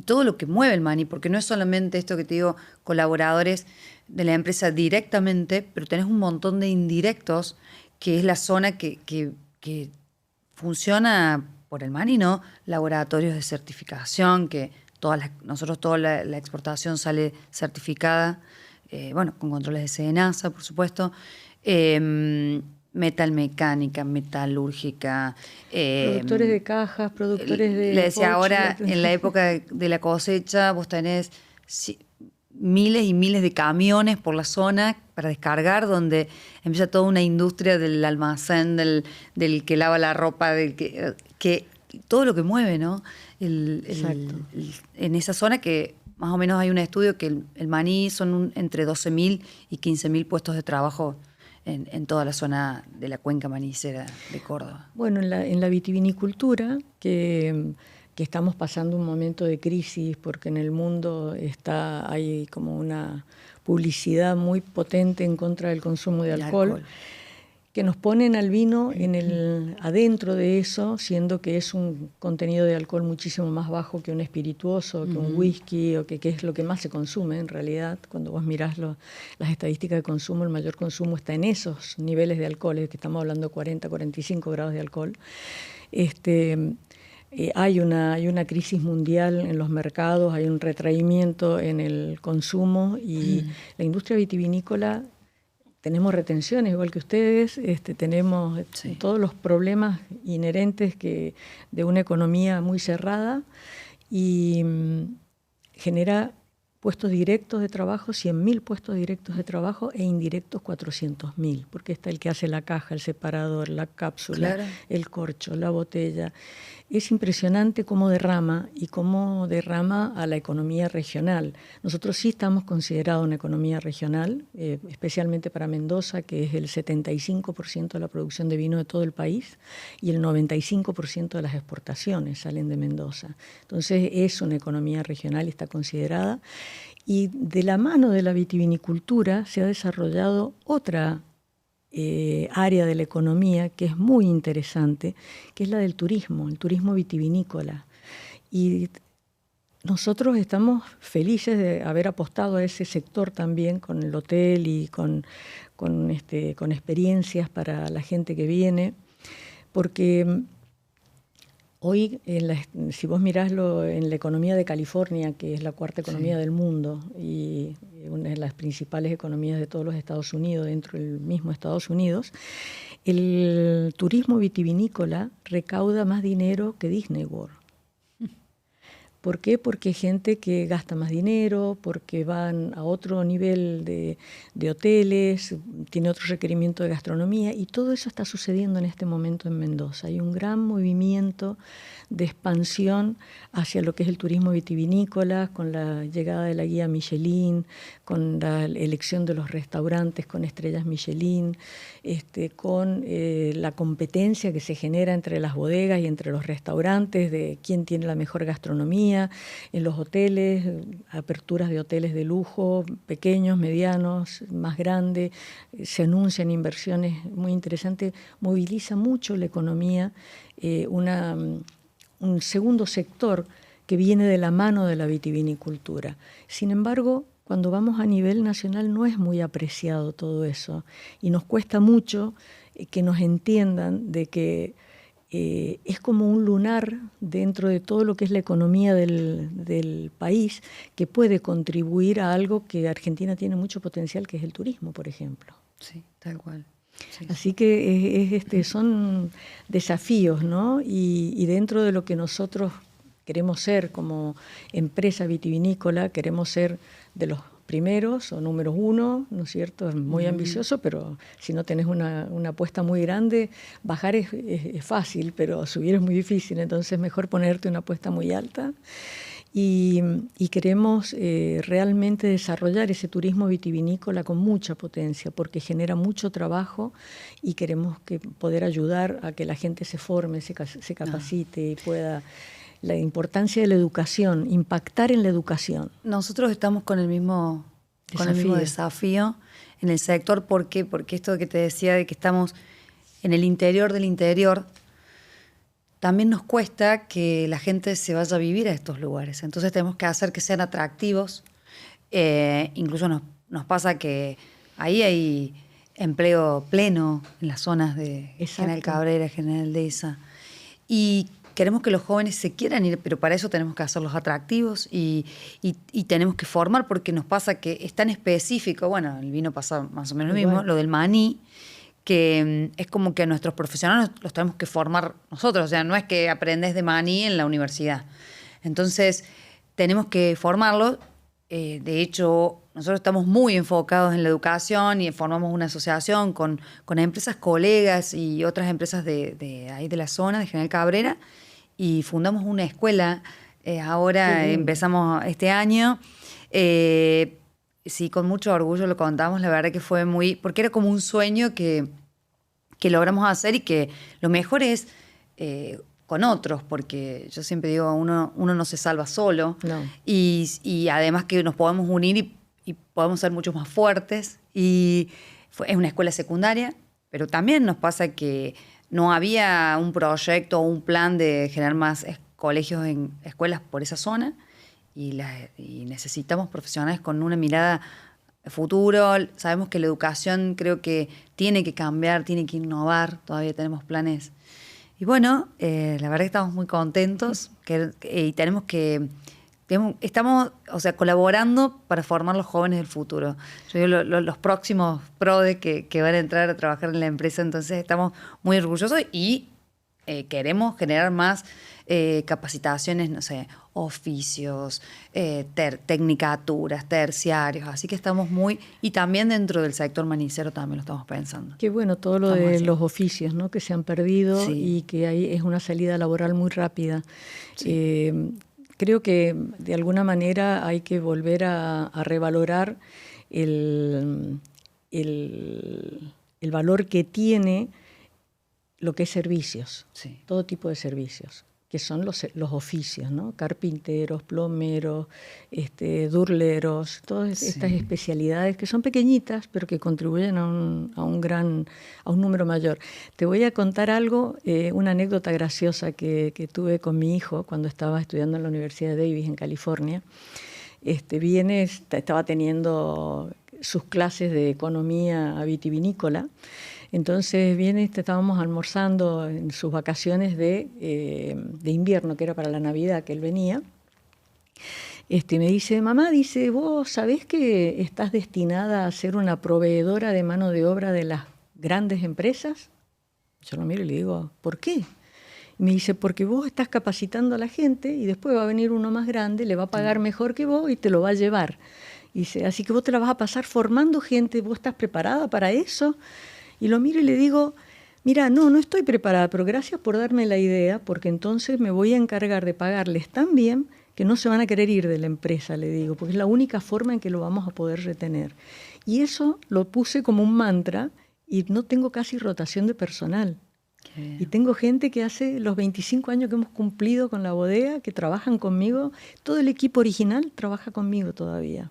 todo lo que mueve el maní, porque no es solamente esto que te digo, colaboradores de la empresa directamente, pero tenés un montón de indirectos, que es la zona que funciona por el maní, ¿no? Laboratorios de certificación, que nosotros toda la exportación sale certificada, con controles de SENASA, por supuesto, metalmecánica, metalúrgica. Productores de cajas, productores de... Le decía ahora, en la época de la cosecha, vos tenés miles y miles de camiones por la zona para descargar, donde empieza toda una industria del almacén, del que lava la ropa, del que todo lo que mueve, ¿no? En esa zona que más o menos hay un estudio que el maní son entre 12.000 y 15.000 puestos de trabajo en toda la zona de la cuenca manicera de Córdoba. Bueno, en la vitivinicultura, que estamos pasando un momento de crisis porque en el mundo hay como una publicidad muy potente en contra del consumo de alcohol, que nos ponen al vino adentro de eso, siendo que es un contenido de alcohol muchísimo más bajo que un espirituoso, que un whisky, o que es lo que más se consume en realidad. Cuando vos mirás las estadísticas de consumo, el mayor consumo está en esos niveles de alcohol, que estamos hablando de 40, 45 grados de alcohol. hay una crisis mundial en los mercados, hay un retraimiento en el consumo y la industria vitivinícola, tenemos retenciones igual que ustedes, tenemos todos los problemas inherentes de una economía muy cerrada y genera puestos directos de trabajo, 100.000 puestos directos de trabajo e indirectos 400.000, porque está el que hace la caja, el separador, la cápsula, claro, el corcho, la botella. Es impresionante cómo derrama a la economía regional. Nosotros sí estamos considerados una economía regional, especialmente para Mendoza, que es el 75% de la producción de vino de todo el país y el 95% de las exportaciones salen de Mendoza. Entonces es una economía regional y está considerada. Y de la mano de la vitivinicultura se ha desarrollado otra área de la economía que es muy interesante, que es la del turismo, el turismo vitivinícola. Y nosotros estamos felices de haber apostado a ese sector también con el hotel y con experiencias para la gente que viene, porque hoy, si vos miráslo en la economía de California, que es la cuarta economía del mundo y una de las principales economías de todos los Estados Unidos, dentro del mismo Estados Unidos, el turismo vitivinícola recauda más dinero que Disney World. ¿Por qué? Porque hay gente que gasta más dinero, porque van a otro nivel de hoteles, tiene otro requerimiento de gastronomía, y todo eso está sucediendo en este momento en Mendoza. Hay un gran movimiento de expansión hacia lo que es el turismo vitivinícola, con la llegada de la guía Michelin, con la elección de los restaurantes con estrellas Michelin, con la competencia que se genera entre las bodegas y entre los restaurantes de quién tiene la mejor gastronomía, en los hoteles, aperturas de hoteles de lujo, pequeños, medianos, más grandes, se anuncian inversiones muy interesantes, moviliza mucho la economía, un segundo sector que viene de la mano de la vitivinicultura. Sin embargo, cuando vamos a nivel nacional no es muy apreciado todo eso y nos cuesta mucho que nos entiendan de que es como un lunar dentro de todo lo que es la economía del país que puede contribuir a algo que Argentina tiene mucho potencial, que es el turismo, por ejemplo. Sí, tal cual. Sí. Así que son desafíos, ¿no? Y dentro de lo que nosotros queremos ser como empresa vitivinícola, queremos ser de los primeros o números uno, ¿no es cierto? Es muy ambicioso, pero si no tenés una apuesta muy grande, bajar es fácil, pero subir es muy difícil, entonces mejor ponerte una apuesta muy alta. Y queremos realmente desarrollar ese turismo vitivinícola con mucha potencia porque genera mucho trabajo y queremos poder ayudar a que la gente se forme, se capacite y pueda... La importancia de la educación, impactar en la educación. Nosotros estamos con el mismo desafío en el sector. ¿Por qué? Porque esto que te decía de que estamos en el interior del interior, también nos cuesta que la gente se vaya a vivir a estos lugares. Entonces tenemos que hacer que sean atractivos. Incluso nos pasa que ahí hay empleo pleno en las zonas de General Cabrera, General Dehesa. Y queremos que los jóvenes se quieran ir, pero para eso tenemos que hacerlos atractivos y tenemos que formar, porque nos pasa que es tan específico. Bueno, el vino pasa más o menos lo mismo, lo del maní, que es como que a nuestros profesionales los tenemos que formar nosotros. O sea, no es que aprendes de maní en la universidad. Entonces, tenemos que formarlos. De hecho, nosotros estamos muy enfocados en la educación y formamos una asociación con empresas colegas y otras empresas de ahí de la zona, de General Cabrera, y fundamos una escuela. Ahora empezamos este año. Sí, con mucho orgullo lo contamos. La verdad que fue porque era como un sueño que logramos hacer y que lo mejor es con otros, porque yo siempre digo, uno no se salva solo. No. Y además que nos podemos unir y podemos ser mucho más fuertes. Es una escuela secundaria, pero también nos pasa que no había un proyecto o un plan de generar más colegios en escuelas por esa zona y necesitamos profesionales con una mirada futuro. Sabemos que la educación creo que tiene que cambiar, tiene que innovar, todavía tenemos planes Y bueno, la verdad que estamos muy contentos y estamos, o sea, colaborando para formar los jóvenes del futuro. Yo digo, los próximos PRODE que van a entrar a trabajar en la empresa, entonces estamos muy orgullosos y queremos generar más capacitaciones, no sé, oficios, tecnicaturas, terciarios, así que estamos y también dentro del sector manicero también lo estamos pensando. Qué bueno todo lo de los oficios, ¿no? Que se han perdido y que ahí es una salida laboral muy rápida. Sí. Creo que de alguna manera hay que volver a revalorar el valor que tiene lo que es servicios, todo tipo de servicios, que son los oficios, ¿no? Carpinteros, plomeros, durleros, todas estas especialidades que son pequeñitas, pero que contribuyen a un número mayor. Te voy a contar algo, una anécdota graciosa que tuve con mi hijo cuando estaba estudiando en la Universidad de Davis en California. Estaba teniendo sus clases de economía vitivinícola. Entonces estábamos almorzando en sus vacaciones de invierno, que era para la Navidad que él venía. Me dice, mamá, ¿vos sabés que estás destinada a ser una proveedora de mano de obra de las grandes empresas? Yo lo miro y le digo, ¿por qué? Y me dice, porque vos estás capacitando a la gente y después va a venir uno más grande, le va a pagar mejor que vos y te lo va a llevar. Y dice, así que vos te la vas a pasar formando gente, ¿vos estás preparada para eso? Y lo miro y le digo, mira, no estoy preparada, pero gracias por darme la idea, porque entonces me voy a encargar de pagarles tan bien que no se van a querer ir de la empresa, le digo, porque es la única forma en que lo vamos a poder retener. Y eso lo puse como un mantra y no tengo casi rotación de personal. Y tengo gente que hace los 25 años que hemos cumplido con la bodega, que trabajan conmigo, todo el equipo original trabaja conmigo todavía.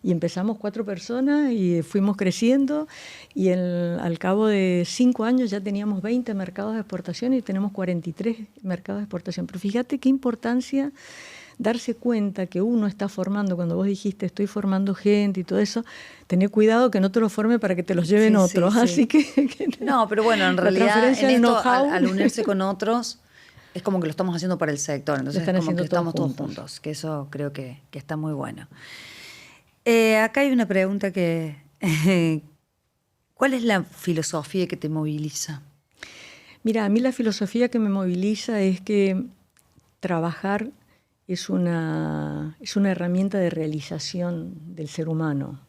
Y empezamos 4 personas y fuimos creciendo y al cabo de 5 años ya teníamos 20 mercados de exportación y tenemos 43 mercados de exportación. Pero fíjate qué importancia darse cuenta que uno está formando, cuando vos dijiste estoy formando gente y todo eso, tener cuidado que no te lo forme para que te los lleven otros. Sí. Así que no, pero bueno, en realidad en esto, al unirse con otros, es como que lo estamos haciendo para el sector, entonces es como que estamos todos juntos, que eso creo que está muy bueno. Acá hay una pregunta que... ¿Cuál es la filosofía que te moviliza? Mira, a mí la filosofía que me moviliza es que trabajar es una herramienta de realización del ser humano.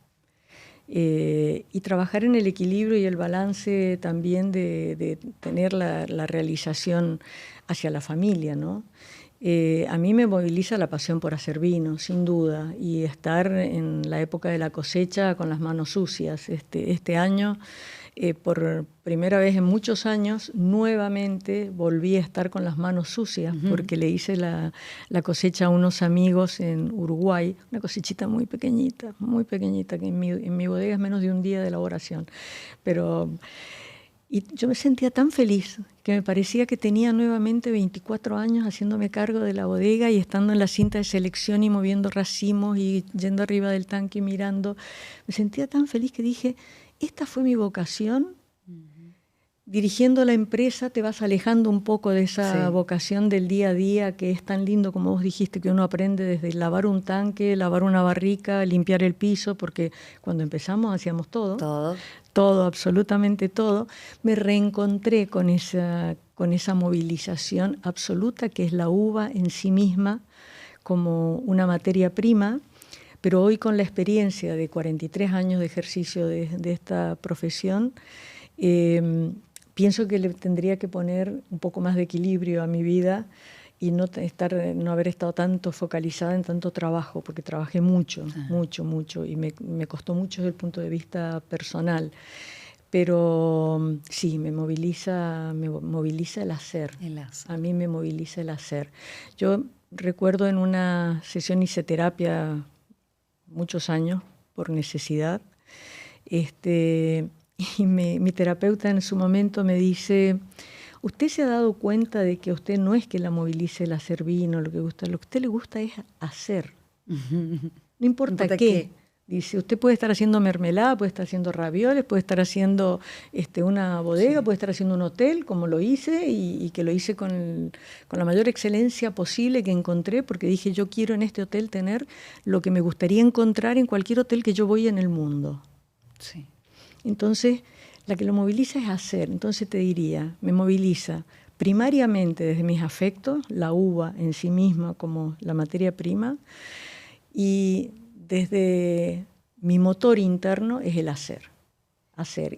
Y trabajar en el equilibrio y el balance también de tener la realización hacia la familia, ¿no? A mí me moviliza la pasión por hacer vino, sin duda, y estar en la época de la cosecha con las manos sucias. Este año, por primera vez en muchos años, nuevamente volví a estar con las manos sucias, porque le hice la cosecha a unos amigos en Uruguay, una cosechita muy pequeñita, que en mi bodega es menos de un día de elaboración, pero... Y yo me sentía tan feliz que me parecía que tenía nuevamente 24 años haciéndome cargo de la bodega y estando en la cinta de selección y moviendo racimos y yendo arriba del tanque y mirando. Me sentía tan feliz que dije, esta fue mi vocación. Dirigiendo la empresa te vas alejando un poco de esa vocación del día a día que es tan lindo, como vos dijiste, que uno aprende desde lavar un tanque, lavar una barrica, limpiar el piso, porque cuando empezamos hacíamos todo. Todo, absolutamente todo. Me reencontré con esa movilización absoluta que es la uva en sí misma como una materia prima, pero hoy con la experiencia de 43 años de ejercicio de esta profesión, pienso que le tendría que poner un poco más de equilibrio a mi vida y no haber estado tanto focalizada en tanto trabajo, porque trabajé mucho, y me costó mucho desde el punto de vista personal. Pero sí, me moviliza el hacer. A mí me moviliza el hacer. Yo recuerdo en una sesión hice terapia muchos años por necesidad, y mi terapeuta en su momento me dice, ¿usted se ha dado cuenta de que a usted no es que la movilice el hacer vino, lo que a usted le gusta es hacer? No importa qué, Dice, usted puede estar haciendo mermelada, puede estar haciendo ravioles, puede estar haciendo una bodega, puede estar haciendo un hotel, como lo hice, y que lo hice con la mayor excelencia posible que encontré, porque dije, yo quiero en este hotel tener lo que me gustaría encontrar en cualquier hotel que yo voy en el mundo. Sí. Entonces, la que lo moviliza es hacer. Entonces te diría, me moviliza primariamente desde mis afectos, la uva en sí misma como la materia prima, y desde mi motor interno es el hacer.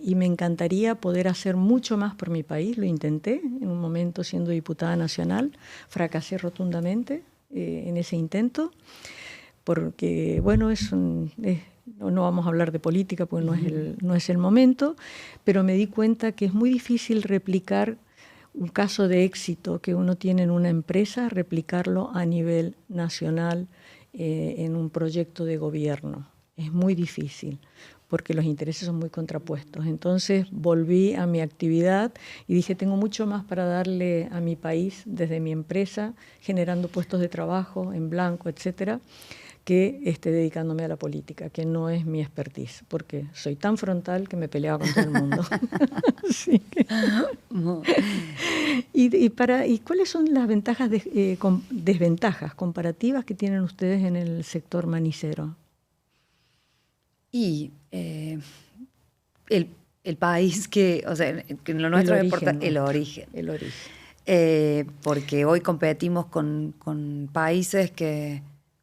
Y me encantaría poder hacer mucho más por mi país. Lo intenté en un momento siendo diputada nacional, fracasé rotundamente en ese intento, porque, bueno, no vamos a hablar de política porque no es el momento, pero me di cuenta que es muy difícil replicar un caso de éxito que uno tiene en una empresa, replicarlo a nivel nacional en un proyecto de gobierno. Es muy difícil porque los intereses son muy contrapuestos. Entonces volví a mi actividad y dije, tengo mucho más para darle a mi país desde mi empresa, generando puestos de trabajo en blanco, etcétera, que dedicándome a la política, que no es mi expertise, porque soy tan frontal que me peleaba con todo el mundo. Sí. ¿Y cuáles son las desventajas comparativas que tienen ustedes en el sector manicero? Y el país que lo nuestro es el origen. El origen. Porque hoy competimos con países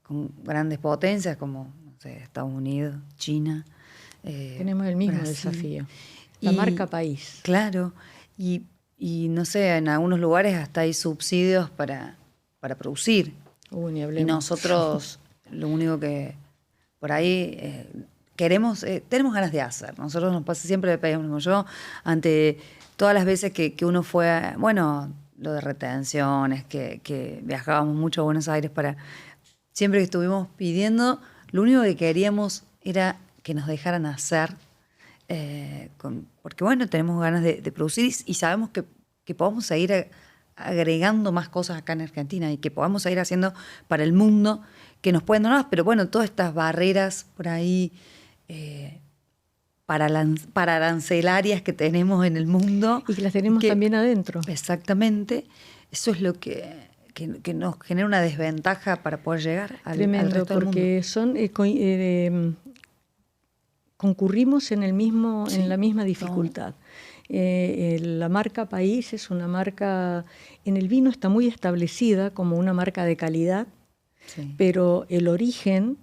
con grandes potencias como Estados Unidos, China. Tenemos el mismo Brasil. Desafío. La marca país. Claro. Y no sé, en algunos lugares hasta hay subsidios para producir. Ni hablemos. Y nosotros lo único que por ahí queremos, tenemos ganas de hacer. Nosotros nos pasa siempre, le pedimos como yo, ante todas las veces que uno fue, lo de retenciones, que viajábamos mucho a Buenos Aires siempre que estuvimos pidiendo, lo único que queríamos era que nos dejaran hacer, porque tenemos ganas de producir y sabemos que podamos seguir agregando más cosas acá en Argentina y que podamos seguir haciendo para el mundo, que nos pueden donar, pero todas estas barreras por ahí para arancelarias que tenemos en el mundo. Y que las tenemos también adentro. Exactamente. Eso es lo que nos genera una desventaja para poder llegar al resto del mundo. Porque concurrimos en la misma dificultad. La marca país es una marca, en el vino está muy establecida como una marca de calidad, pero el origen,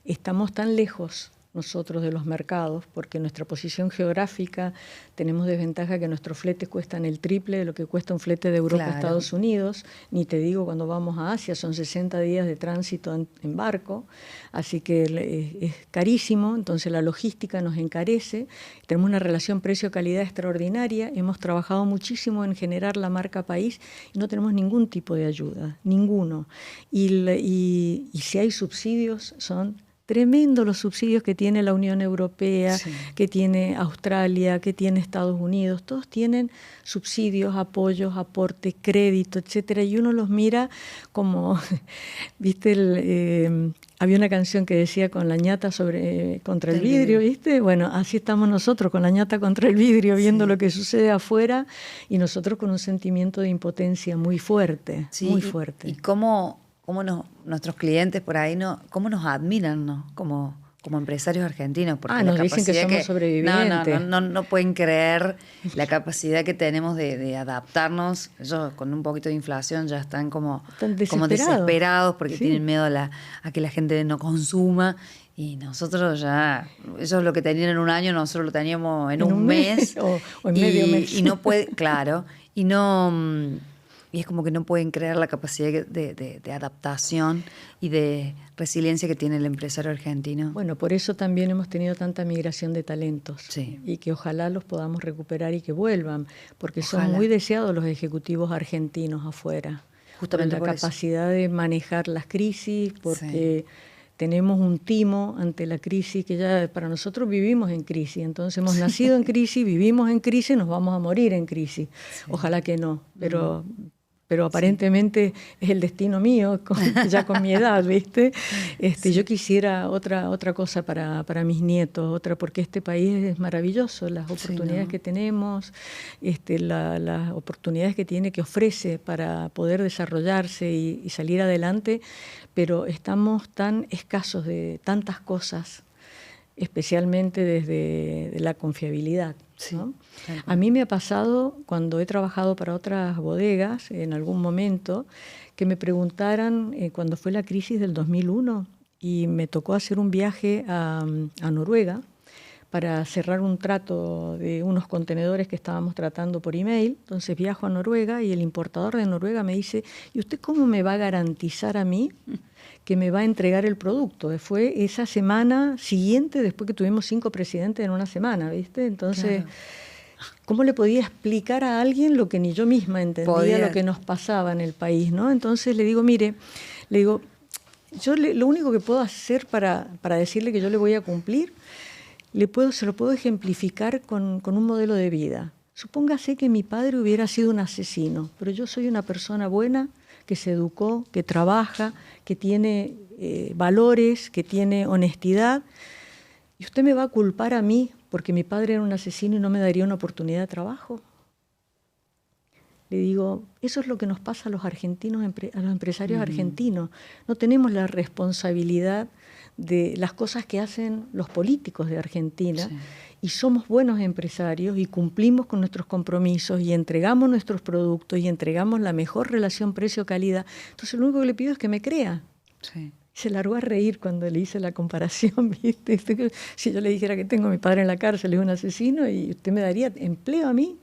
estamos tan lejos nosotros de los mercados, porque nuestra posición geográfica tenemos desventaja que nuestros fletes cuestan el triple de lo que cuesta un flete de Europa a Estados Unidos, ni te digo cuando vamos a Asia, son 60 días de tránsito en barco, así que es carísimo, entonces la logística nos encarece, tenemos una relación precio-calidad extraordinaria, hemos trabajado muchísimo en generar la marca país y no tenemos ningún tipo de ayuda, ninguno, y si hay subsidios son tremendo los subsidios que tiene la Unión Europea, que tiene Australia, que tiene Estados Unidos. Todos tienen subsidios, apoyos, aportes, crédito, etcétera. Y uno los mira como, ¿viste? Había una canción que decía con la ñata contra el vidrio, ¿viste? Bueno, así estamos nosotros, con la ñata contra el vidrio, viendo lo que sucede afuera y nosotros con un sentimiento de impotencia muy fuerte, muy fuerte. Y cómo nuestros clientes por ahí cómo nos admiran, ¿no? Como empresarios argentinos. Porque nos dicen que somos sobrevivientes. No pueden creer la capacidad que tenemos de adaptarnos. Ellos con un poquito de inflación ya están como desesperados porque tienen miedo a que la gente no consuma. Y nosotros ya, ellos lo que tenían en un año, nosotros lo teníamos en un mes. o en medio mes. Y no puede, claro, y no... Y es como que no pueden creer la capacidad de adaptación y de resiliencia que tiene el empresario argentino. Bueno, por eso también hemos tenido tanta migración de talentos. Sí. Y que ojalá los podamos recuperar y que vuelvan, porque son muy deseados los ejecutivos argentinos afuera. Justamente por la capacidad de manejar las crisis, porque tenemos un timo ante la crisis que ya para nosotros vivimos en crisis. Entonces hemos nacido en crisis, vivimos en crisis, nos vamos a morir en crisis. Ojalá que no, pero pero aparentemente es el destino mío, ya con mi edad, ¿viste? Yo quisiera otra cosa para mis nietos, porque este país es maravilloso, las oportunidades que tenemos, las oportunidades que ofrece para poder desarrollarse y salir adelante, pero estamos tan escasos de tantas cosas, especialmente desde la confiabilidad. ¿No? A mí me ha pasado cuando he trabajado para otras bodegas en algún momento que me preguntaran cuando fue la crisis del 2001 y me tocó hacer un viaje a Noruega para cerrar un trato de unos contenedores que estábamos tratando por email. Entonces viajo a Noruega y el importador de Noruega me dice: ¿y usted cómo me va a garantizar a mí que me va a entregar el producto? Fue esa semana siguiente, después que tuvimos 5 presidentes en una semana, ¿viste? Entonces, claro, ¿cómo le podía explicar a alguien lo que ni yo misma entendía, lo que nos pasaba en el país, ¿no? Entonces le digo, mire, yo lo único que puedo hacer para decirle que yo le voy a cumplir, se lo puedo ejemplificar con un modelo de vida. Supóngase que mi padre hubiera sido un asesino, pero yo soy una persona buena, que se educó, que trabaja, que tiene valores, que tiene honestidad, y usted me va a culpar a mí porque mi padre era un asesino y no me daría una oportunidad de trabajo. Le digo, eso es lo que nos pasa a los argentinos, a los empresarios argentinos. No tenemos la responsabilidad de las cosas que hacen los políticos de Argentina, y somos buenos empresarios y cumplimos con nuestros compromisos y entregamos nuestros productos y entregamos la mejor relación precio-calidad. Entonces lo único que le pido es que me crea. Sí. Se largó a reír cuando le hice la comparación, ¿viste? Si yo le dijera que tengo a mi padre en la cárcel, es un asesino, y usted me daría empleo a mí.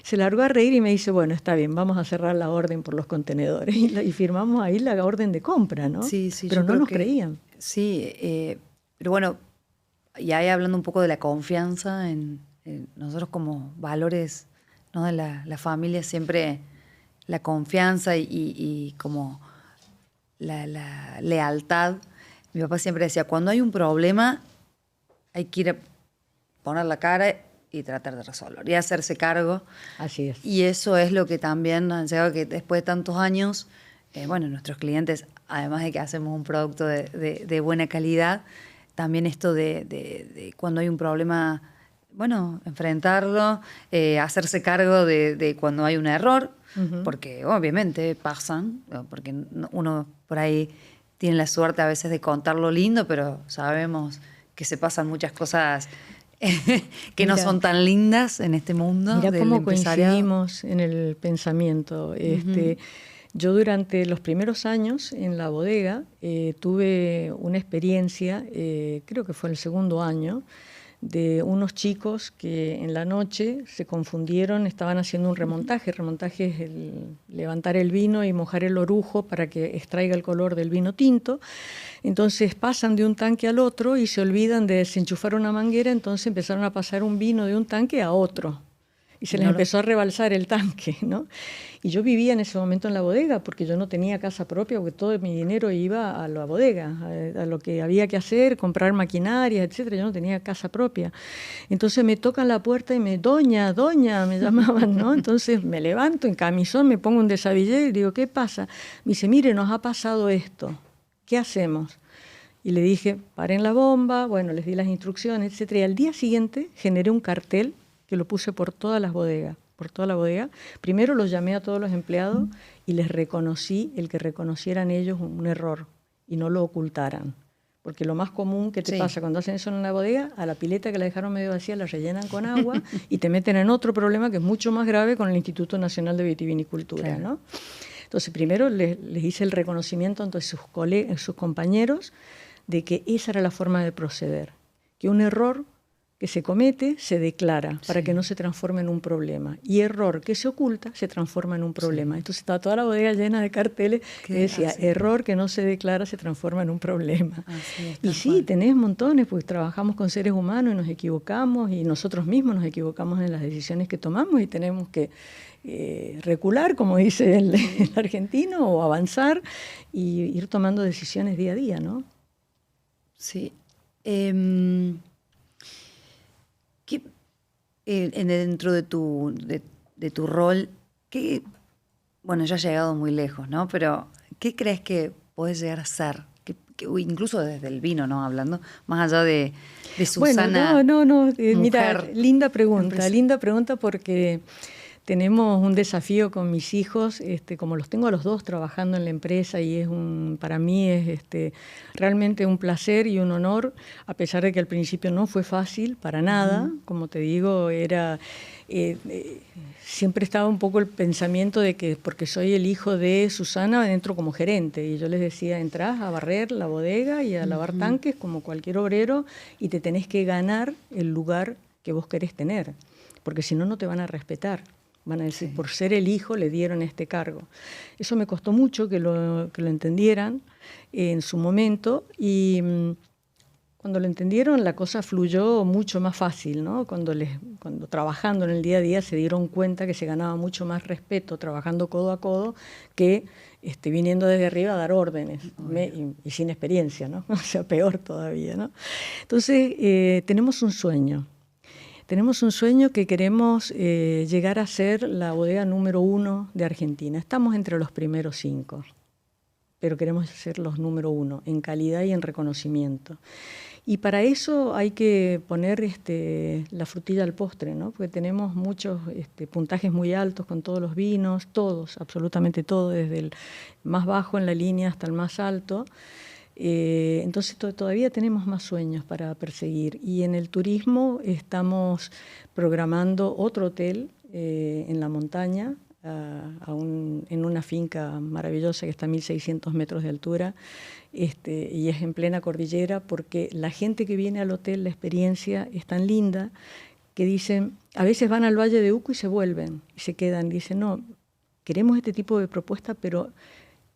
Se largó a reír y me dice, bueno, está bien, vamos a cerrar la orden por los contenedores. Y firmamos ahí la orden de compra, ¿no? Sí, pero no nos creían. Sí, pero bueno, y ahí hablando un poco de la confianza, en nosotros como valores, ¿no?, de la familia, siempre la confianza y como la lealtad. Mi papá siempre decía, cuando hay un problema hay que ir a poner la cara y tratar de resolver y hacerse cargo. Así es. Y eso es lo que también han llegado, que después de tantos años, nuestros clientes, además de que hacemos un producto de buena calidad, también esto de cuando hay un problema, enfrentarlo, hacerse cargo de cuando hay un error, porque obviamente pasan, porque uno por ahí tiene la suerte a veces de contar lo lindo, pero sabemos que se pasan muchas cosas que no son tan lindas en este mundo. Mira cómo coincidimos en el pensamiento. Yo durante los primeros años en la bodega tuve una experiencia, creo que fue el segundo año, de unos chicos que en la noche se confundieron, estaban haciendo un remontaje. Remontaje es levantar el vino y mojar el orujo para que extraiga el color del vino tinto. Entonces pasan de un tanque al otro y se olvidan de desenchufar una manguera, entonces empezaron a pasar un vino de un tanque a otro. Y se les empezó a rebalsar el tanque, ¿no? Y yo vivía en ese momento en la bodega porque yo no tenía casa propia, porque todo mi dinero iba a la bodega, a lo que había que hacer, comprar maquinaria, etcétera. Yo no tenía casa propia. Entonces me tocan la puerta y doña, me llamaban, ¿no? Entonces me levanto en camisón, me pongo un desabillé y digo, ¿qué pasa? Me dice, mire, nos ha pasado esto. ¿Qué hacemos? Y le dije, paren la bomba, les di las instrucciones, etcétera. Y al día siguiente generé un cartel que lo puse por todas las bodegas, por toda la bodega. Primero los llamé a todos los empleados y les reconocí el que reconocieran ellos un error y no lo ocultaran. Porque lo más común que te pasa cuando hacen eso en una bodega, a la pileta que la dejaron medio vacía la rellenan con agua y te meten en otro problema que es mucho más grave con el Instituto Nacional de Vitivinicultura, claro, ¿no? Entonces primero les hice el reconocimiento ante sus compañeros de que esa era la forma de proceder, que un error que se comete se declara para que no se transforme en un problema, y error que se oculta se transforma en un problema. Entonces estaba toda la bodega llena de carteles que decía, error que no se declara se transforma en un problema. Y sí, tenés montones, pues trabajamos con seres humanos y nos equivocamos, y nosotros mismos nos equivocamos en las decisiones que tomamos y tenemos que recular, como dice el argentino, o avanzar y ir tomando decisiones día a día, ¿no? Sí. Dentro de tu rol, ¿qué bueno, ya has llegado muy lejos, ¿no? Pero, ¿qué crees que podés llegar a ser? Incluso desde el vino, ¿no? Hablando, más allá de Susana. Bueno, no, mira, Mujer, linda pregunta porque tenemos un desafío con mis hijos, como los tengo a los dos trabajando en la empresa y para mí es realmente un placer y un honor, a pesar de que al principio no fue fácil para nada, como te digo, siempre estaba un poco el pensamiento de que porque soy el hijo de Susana entro como gerente y yo les decía, entrás a barrer la bodega y a lavar tanques como cualquier obrero y te tenés que ganar el lugar que vos querés tener, porque si no, no te van a respetar. Van a decir, por ser el hijo le dieron este cargo. Eso me costó mucho que lo entendieran en su momento y cuando lo entendieron la cosa fluyó mucho más fácil, ¿no? Cuando trabajando en el día a día se dieron cuenta que se ganaba mucho más respeto trabajando codo a codo que viniendo desde arriba a dar órdenes y sin experiencia, ¿no? O sea, peor todavía, ¿no? Entonces, tenemos un sueño. Tenemos un sueño que queremos llegar a ser la bodega número 1 de Argentina. Estamos entre los primeros 5, pero queremos ser los número 1 en calidad y en reconocimiento. Y para eso hay que poner la frutilla al postre, ¿no? Porque tenemos muchos puntajes muy altos con todos los vinos, todos, absolutamente todos, desde el más bajo en la línea hasta el más alto. Entonces todavía tenemos más sueños para perseguir y en el turismo estamos programando otro hotel en la montaña, en una finca maravillosa que está a 1.600 metros de altura y es en plena cordillera porque la gente que viene al hotel, la experiencia es tan linda que dicen, a veces van al Valle de Uco y se vuelven y se quedan, dicen, no, queremos este tipo de propuesta pero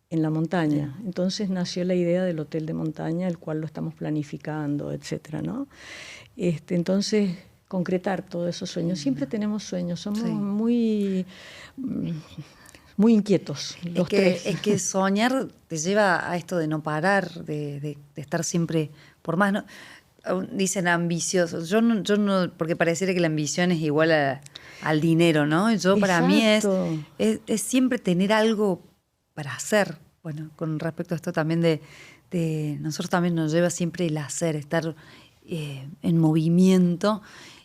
en la montaña. Entonces nació la idea del hotel de montaña, el cual lo estamos planificando, etcétera, ¿no? Entonces, concretar todos esos sueños. Siempre tenemos sueños, somos muy inquietos los tres. Es que soñar te lleva a esto de no parar, de estar siempre por más. ¿No? Dicen ambiciosos. Yo no, porque pareciera que la ambición es igual al dinero, ¿no? Para mí es siempre tener algo para hacer. Bueno, con respecto a esto también de nosotros también nos lleva siempre el hacer, estar en movimiento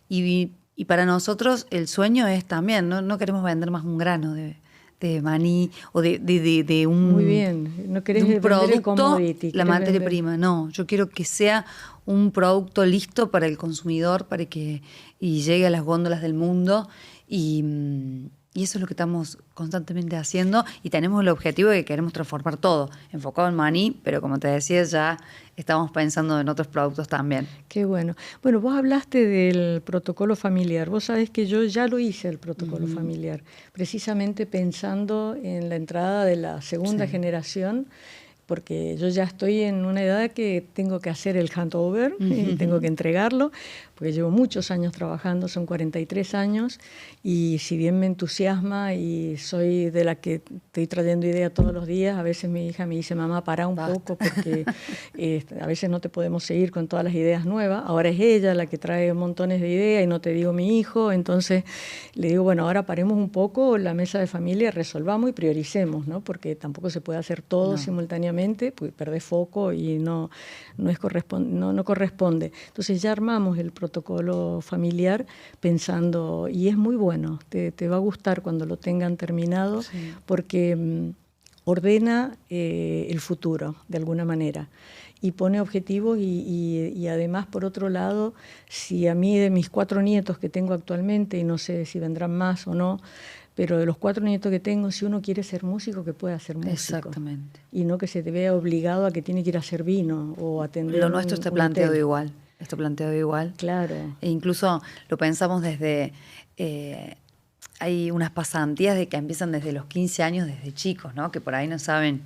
y para nosotros el sueño es también, no queremos vender más un grano de maní o de un, muy bien. No querés de un producto, la materia prima, no, yo quiero que sea un producto listo para el consumidor, y llegue a las góndolas del mundo y eso es lo que estamos constantemente haciendo y tenemos el objetivo de que queremos transformar todo, enfocado en maní, pero como te decía, ya estamos pensando en otros productos también. Qué bueno. Bueno, vos hablaste del protocolo familiar. Vos sabés que yo ya lo hice, el protocolo familiar, precisamente pensando en la entrada de la segunda generación, porque yo ya estoy en una edad que tengo que hacer el handover y tengo que entregarlo, porque llevo muchos años trabajando, son 43 años, y si bien me entusiasma y soy de la que estoy trayendo ideas todos los días, a veces mi hija me dice, mamá, para un poco, porque a veces no te podemos seguir con todas las ideas nuevas. Ahora es ella la que trae montones de ideas y no te digo mi hijo, entonces le digo, bueno, ahora paremos un poco la mesa de familia, resolvamos y prioricemos, ¿no? Porque tampoco se puede hacer todo simultáneamente, pues perdés foco y no corresponde. Entonces ya armamos el protocolo familiar pensando, y es muy bueno, te va a gustar cuando lo tengan terminado, porque ordena el futuro de alguna manera y pone objetivos y además, por otro lado, si a mí de mis 4 nietos que tengo actualmente, y no sé si vendrán más o no, pero de los 4 nietos que tengo, si uno quiere ser músico, que pueda ser músico. Exactamente. Y no que se te vea obligado a que tiene que ir a hacer vino o atender. Lo nuestro está planteado igual. Está planteado igual. Claro. E incluso lo pensamos desde... hay unas pasantías que empiezan desde los 15 años, desde chicos, ¿no? Que por ahí no saben...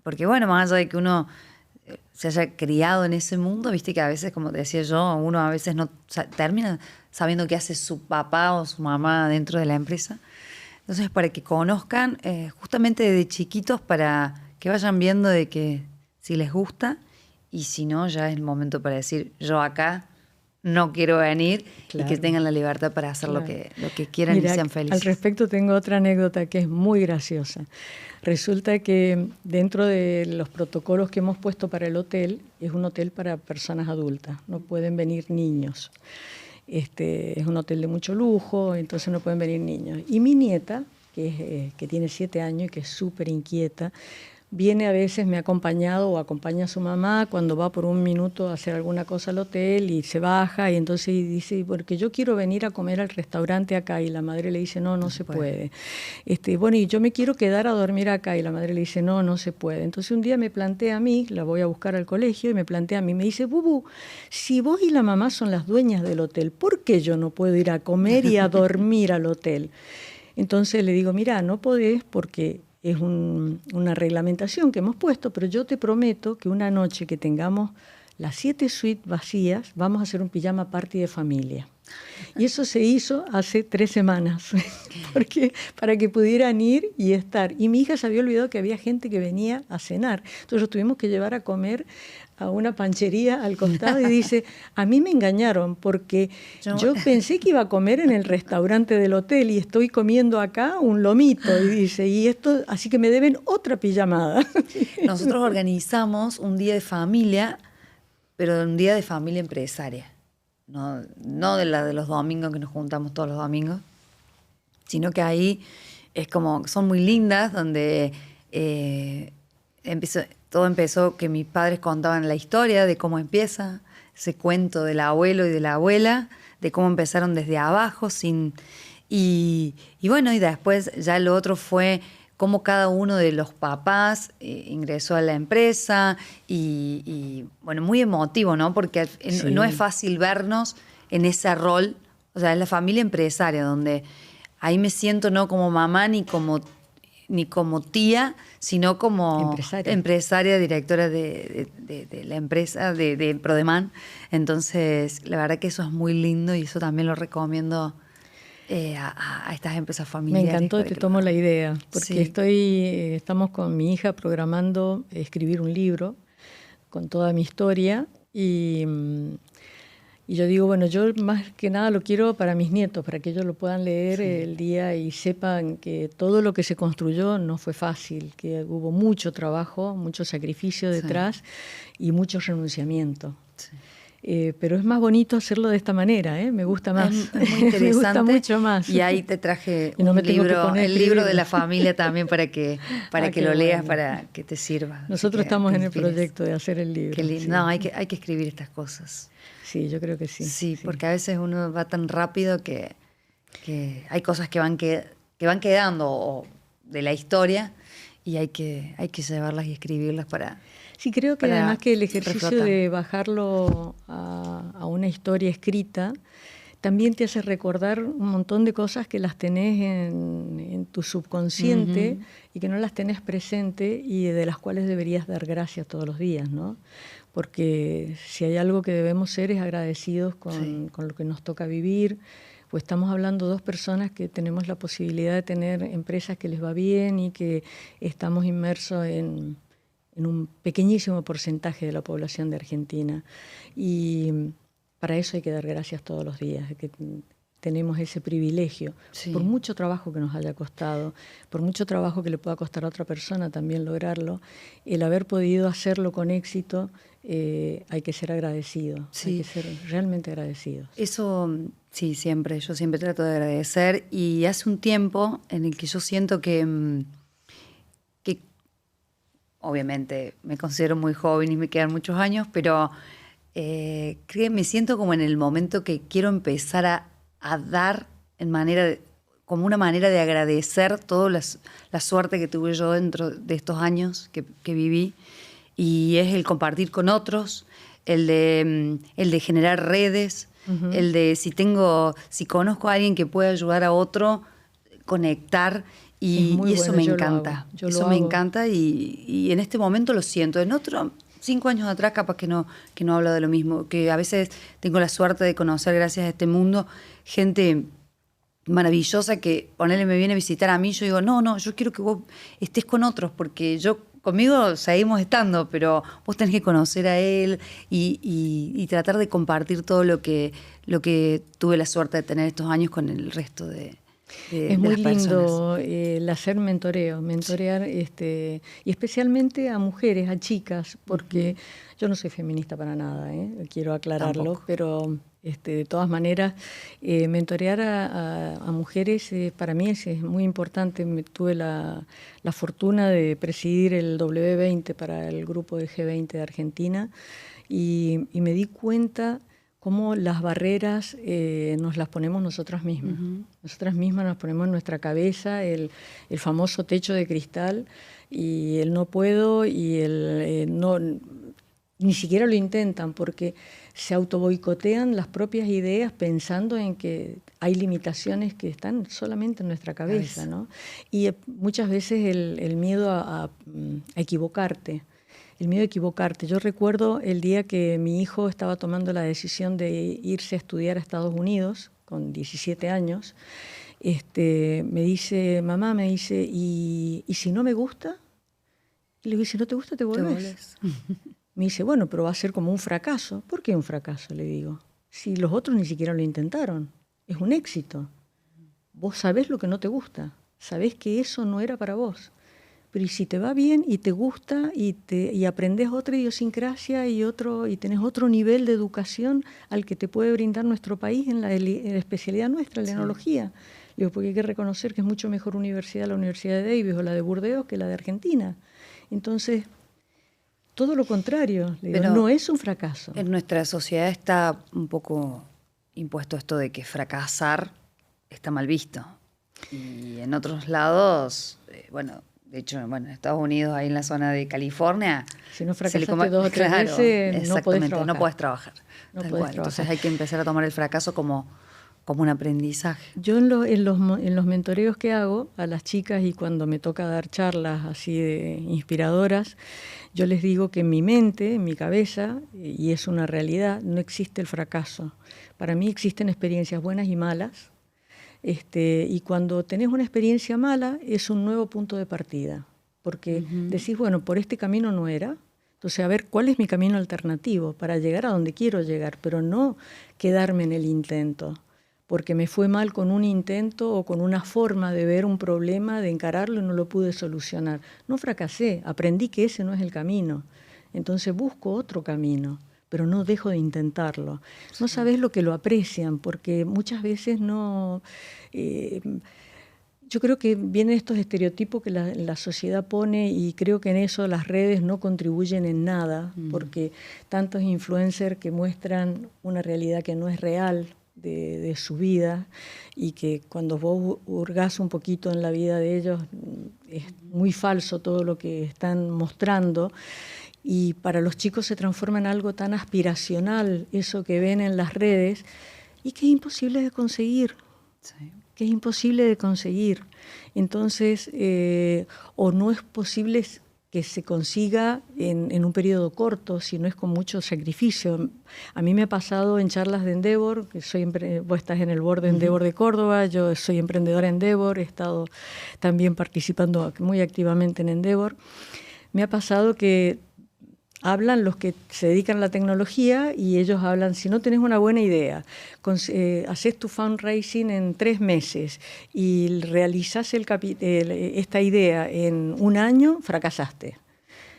porque bueno, más allá de que uno se haya criado en ese mundo, viste que a veces, como te decía yo, uno a veces no termina sabiendo qué hace su papá o su mamá dentro de la empresa. Entonces, para que conozcan, justamente desde chiquitos, para que vayan viendo de que si les gusta, y si no, ya es el momento para decir, yo acá no quiero venir, Claro. y que tengan la libertad para hacer Claro. lo que quieran. Mira, y sean felices. al respecto tengo otra anécdota que es muy graciosa. Resulta que dentro de los protocolos que hemos puesto para el hotel, es un hotel para personas adultas, no pueden venir niños. Es un hotel de mucho lujo, entonces no pueden venir niños. Y mi nieta, que tiene 7 años y que es súper inquieta, viene a veces, me ha acompañado o acompaña a su mamá cuando va por un minuto a hacer alguna cosa al hotel y se baja y entonces dice, porque yo quiero venir a comer al restaurante acá, y la madre le dice, no se puede. Bueno, y yo me quiero quedar a dormir acá, y la madre le dice, no se puede. Entonces un día me plantea a mí, la voy a buscar al colegio y me plantea a mí, me dice, Bubu, si vos y la mamá son las dueñas del hotel, ¿por qué yo no puedo ir a comer y a dormir al hotel? Entonces le digo, mira, no podés porque es una reglamentación que hemos puesto, pero yo te prometo que una noche que tengamos las 7 suites vacías, vamos a hacer un pijama party de familia. Y eso se hizo hace 3 semanas, porque, para que pudieran ir y estar. Y mi hija se había olvidado que había gente que venía a cenar. Entonces los tuvimos que llevar a comer a una panchería al costado y dice, a mí me engañaron porque yo pensé que iba a comer en el restaurante del hotel y estoy comiendo acá un lomito. Y dice, y esto, así que me deben otra pijamada. Nosotros organizamos un día de familia, pero un día de familia empresaria. No de la de los domingos, que nos juntamos todos los domingos, sino que ahí es como, son muy lindas, donde todo empezó que mis padres contaban la historia de cómo empieza, ese cuento del abuelo y de la abuela, de cómo empezaron desde abajo, y bueno, y después ya lo otro fue cómo cada uno de los papás ingresó a la empresa y bueno, muy emotivo, ¿no? Porque Sí. no es fácil vernos en ese rol, o sea, es la familia empresaria, donde ahí me siento no como mamá ni como tía, sino como empresaria directora de la empresa, de Prodemán. Entonces, la verdad que eso es muy lindo y eso también lo recomiendo a estas empresas familiares. Me encantó, te tomo la idea, porque sí. Estamos con mi hija programando escribir un libro con toda mi historia y yo digo, bueno, yo más que nada lo quiero para mis nietos, para que ellos lo puedan leer el día y sepan que todo lo que se construyó no fue fácil, que hubo mucho trabajo, mucho sacrificio detrás y mucho renunciamiento. Sí. Pero es más bonito hacerlo de esta manera, me gusta más. Es muy interesante. Me gusta mucho más. Y ahí te traje no un libro, el libro de la familia también para que lo leas, para que te sirva. Nosotros estamos en el proyecto de hacer el libro. Qué lindo. Sí. No, hay que escribir estas cosas. Sí, yo creo que sí. Sí, porque a veces uno va tan rápido que hay cosas que van quedando de la historia y hay que llevarlas y escribirlas para... Sí, creo que además que el ejercicio de bajarlo a una historia escrita también te hace recordar un montón de cosas que las tenés en tu subconsciente y que no las tenés presente y de las cuales deberías dar gracias todos los días, ¿no? Porque si hay algo que debemos ser es agradecidos con lo que nos toca vivir. Pues estamos hablando de 2 personas que tenemos la posibilidad de tener empresas que les va bien y que estamos inmersos en un pequeñísimo porcentaje de la población de Argentina. Y para eso hay que dar gracias todos los días, de que tenemos ese privilegio, por mucho trabajo que nos haya costado, por mucho trabajo que le pueda costar a otra persona también lograrlo, el haber podido hacerlo con éxito, hay que ser agradecido, hay que ser realmente agradecidos. Eso, sí, yo siempre trato de agradecer, y hace un tiempo en el que yo siento que obviamente me considero muy joven y me quedan muchos años, pero creo que me siento como en el momento que quiero empezar a dar como una manera de agradecer toda la suerte que tuve yo dentro de estos años que viví, y es el compartir con otros, el de generar redes, el de si conozco a alguien que pueda ayudar a otro, conectar. Y eso me encanta. Eso me encanta y en este momento lo siento. En 5 años atrás capaz que no hablo de lo mismo. Que a veces tengo la suerte de conocer, gracias a este mundo, gente maravillosa que me viene a visitar a mí. Yo digo, no, yo quiero que vos estés con otros, porque yo conmigo seguimos estando, pero vos tenés que conocer a él y tratar de compartir todo lo que tuve la suerte de tener estos años con el resto de Es muy las personas. lindo el hacer mentorear, y especialmente a mujeres, a chicas, porque yo no soy feminista para nada, quiero aclararlo, Tampoco. pero de todas maneras, mentorear a mujeres para mí es muy importante. Tuve la fortuna de presidir el W20 para el grupo de G20 de Argentina y me di cuenta cómo las barreras nos las ponemos nosotras mismas. Nosotras mismas nos ponemos en nuestra cabeza el famoso techo de cristal y el no puedo y el no, ni siquiera lo intentan porque se autoboicotean las propias ideas pensando en que hay limitaciones que están solamente en nuestra cabeza, ¿no? Y muchas veces el miedo a equivocarte. El miedo a equivocarte. Yo recuerdo el día que mi hijo estaba tomando la decisión de irse a estudiar a Estados Unidos, con 17 años, me dice, mamá, ¿y si no me gusta? Y le digo, ¿y si no te gusta, te volvés? Me dice, bueno, pero va a ser como un fracaso. ¿Por qué un fracaso? Le digo. Si los otros ni siquiera lo intentaron. Es un éxito. Vos sabés lo que no te gusta. Sabés que eso no era para vos. Pero y si te va bien y te gusta y aprendés otra idiosincrasia y tenés otro nivel de educación al que te puede brindar nuestro país en la especialidad nuestra, la enología. Le digo, porque hay que reconocer que es mucho mejor universidad la Universidad de Davis o la de Burdeos que la de Argentina. Entonces, todo lo contrario, le digo, no es un fracaso. En nuestra sociedad está un poco impuesto esto de que fracasar está mal visto. Y en otros lados, de hecho, en Estados Unidos, ahí en la zona de California, si no fracasaste 2 o 3 veces, no podés trabajar. No podés trabajar. Entonces hay que empezar a tomar el fracaso como un aprendizaje. Yo en los mentoreos que hago a las chicas y cuando me toca dar charlas así de inspiradoras, yo les digo que en mi mente, en mi cabeza, y es una realidad, no existe el fracaso. Para mí existen experiencias buenas y malas. Y cuando tenés una experiencia mala es un nuevo punto de partida, porque decís, bueno, por este camino no era, entonces a ver cuál es mi camino alternativo para llegar a donde quiero llegar, pero no quedarme en el intento, porque me fue mal con un intento o con una forma de ver un problema, de encararlo y no lo pude solucionar. No fracasé, aprendí que ese no es el camino, entonces busco otro camino, pero no dejo de intentarlo. No sabés lo que lo aprecian, porque muchas veces no... yo creo que vienen estos estereotipos que la sociedad pone y creo que en eso las redes no contribuyen en nada, porque tantos influencers que muestran una realidad que no es real de su vida y que cuando vos hurgás un poquito en la vida de ellos es muy falso todo lo que están mostrando. Y para los chicos se transforma en algo tan aspiracional, eso que ven en las redes, y que es imposible de conseguir. Sí. Que es imposible de conseguir. Entonces, o no es posible que se consiga en un periodo corto, si no es con mucho sacrificio. A mí me ha pasado en charlas de Endeavor, que vos estás en el board de Endeavor de Córdoba, yo soy emprendedora en Endeavor, he estado también participando muy activamente en Endeavor. Me ha pasado que hablan los que se dedican a la tecnología y ellos hablan, si no tenés una buena idea, haces tu fundraising en 3 meses y realizás esta idea en 1 año, fracasaste.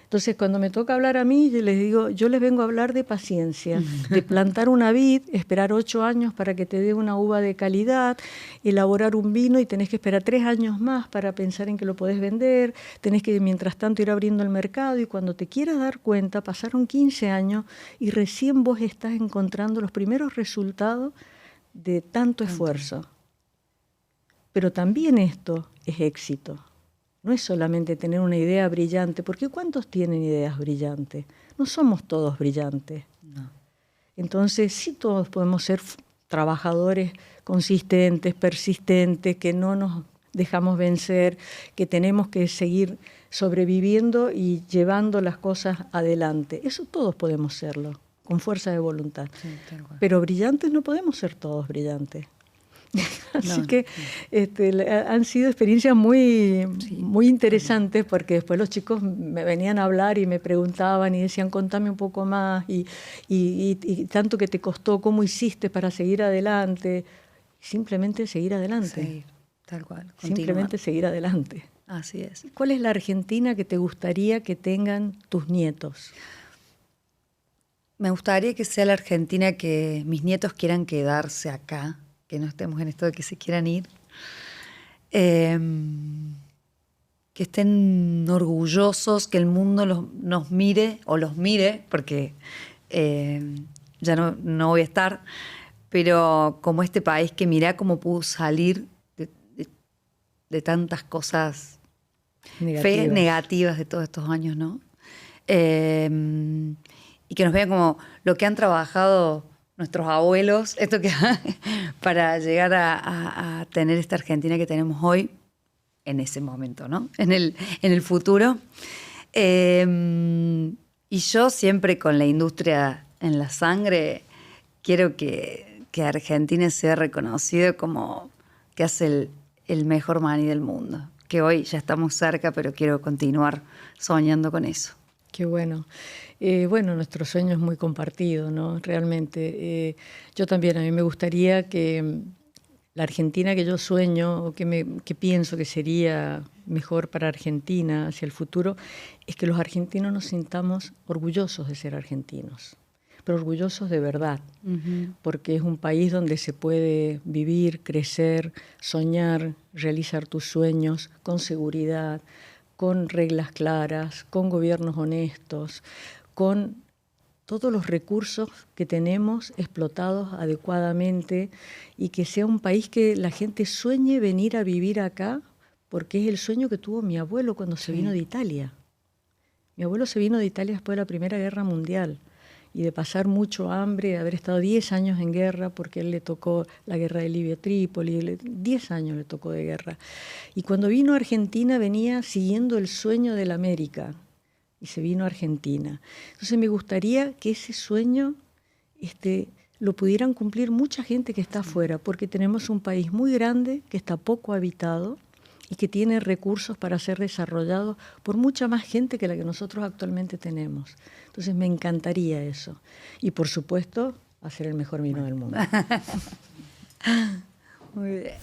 Entonces, cuando me toca hablar a mí, yo les digo, yo les vengo a hablar de paciencia, de plantar una vid, esperar 8 años para que te dé una uva de calidad, elaborar un vino y tenés que esperar 3 años más para pensar en que lo podés vender, tenés que, mientras tanto, ir abriendo el mercado y cuando te quieras dar cuenta, pasaron 15 años y recién vos estás encontrando los primeros resultados de tanto esfuerzo. Pero también esto es éxito. No es solamente tener una idea brillante, porque ¿cuántos tienen ideas brillantes? No somos todos brillantes. No. Entonces, sí todos podemos ser trabajadores consistentes, persistentes, que no nos dejamos vencer, que tenemos que seguir sobreviviendo y llevando las cosas adelante. Eso todos podemos serlo, con fuerza de voluntad. Sí, pero brillantes no podemos ser todos brillantes. Así que han sido experiencias muy, muy interesantes, porque después los chicos me venían a hablar y me preguntaban y decían, contame un poco más, y tanto que te costó, ¿cómo hiciste para seguir adelante? Simplemente seguir adelante. Sí, tal cual. Simplemente seguir adelante. Así es. ¿Cuál es la Argentina que te gustaría que tengan tus nietos? Me gustaría que sea la Argentina que mis nietos quieran quedarse acá, que no estemos en esto de que se quieran ir. Que estén orgullosos, que el mundo nos mire, o los mire, porque ya no voy a estar, pero como este país que mirá cómo pudo salir de tantas cosas negativas de todos estos años, ¿no? Y que nos vean como lo que han trabajado nuestros abuelos, esto que para llegar a tener esta Argentina que tenemos hoy, en ese momento, ¿no? En el futuro. Y yo siempre con la industria en la sangre, quiero que Argentina sea reconocido como que hace el mejor maní del mundo. Que hoy ya estamos cerca, pero quiero continuar soñando con eso. Qué bueno. Bueno, nuestro sueño es muy compartido, ¿no? Realmente. Yo también, a mí me gustaría que la Argentina que yo sueño, o que pienso que sería mejor para Argentina hacia el futuro, es que los argentinos nos sintamos orgullosos de ser argentinos, pero orgullosos de verdad, porque es un país donde se puede vivir, crecer, soñar, realizar tus sueños con seguridad, con reglas claras, con gobiernos honestos, con todos los recursos que tenemos explotados adecuadamente, y que sea un país que la gente sueñe venir a vivir acá, porque es el sueño que tuvo mi abuelo cuando se vino de Italia. Mi abuelo se vino de Italia después de la Primera Guerra Mundial, y de pasar mucho hambre, de haber estado 10 años en guerra, porque a él le tocó la guerra de Libia-Trípoli, 10 años le tocó de guerra. Y cuando vino a Argentina venía siguiendo el sueño de la América, y se vino a Argentina. Entonces me gustaría que ese sueño lo pudieran cumplir mucha gente que está afuera, porque tenemos un país muy grande, que está poco habitado, y que tiene recursos para ser desarrollado por mucha más gente que la que nosotros actualmente tenemos. Entonces me encantaría eso. Y por supuesto, hacer el mejor vino del mundo. Muy bien.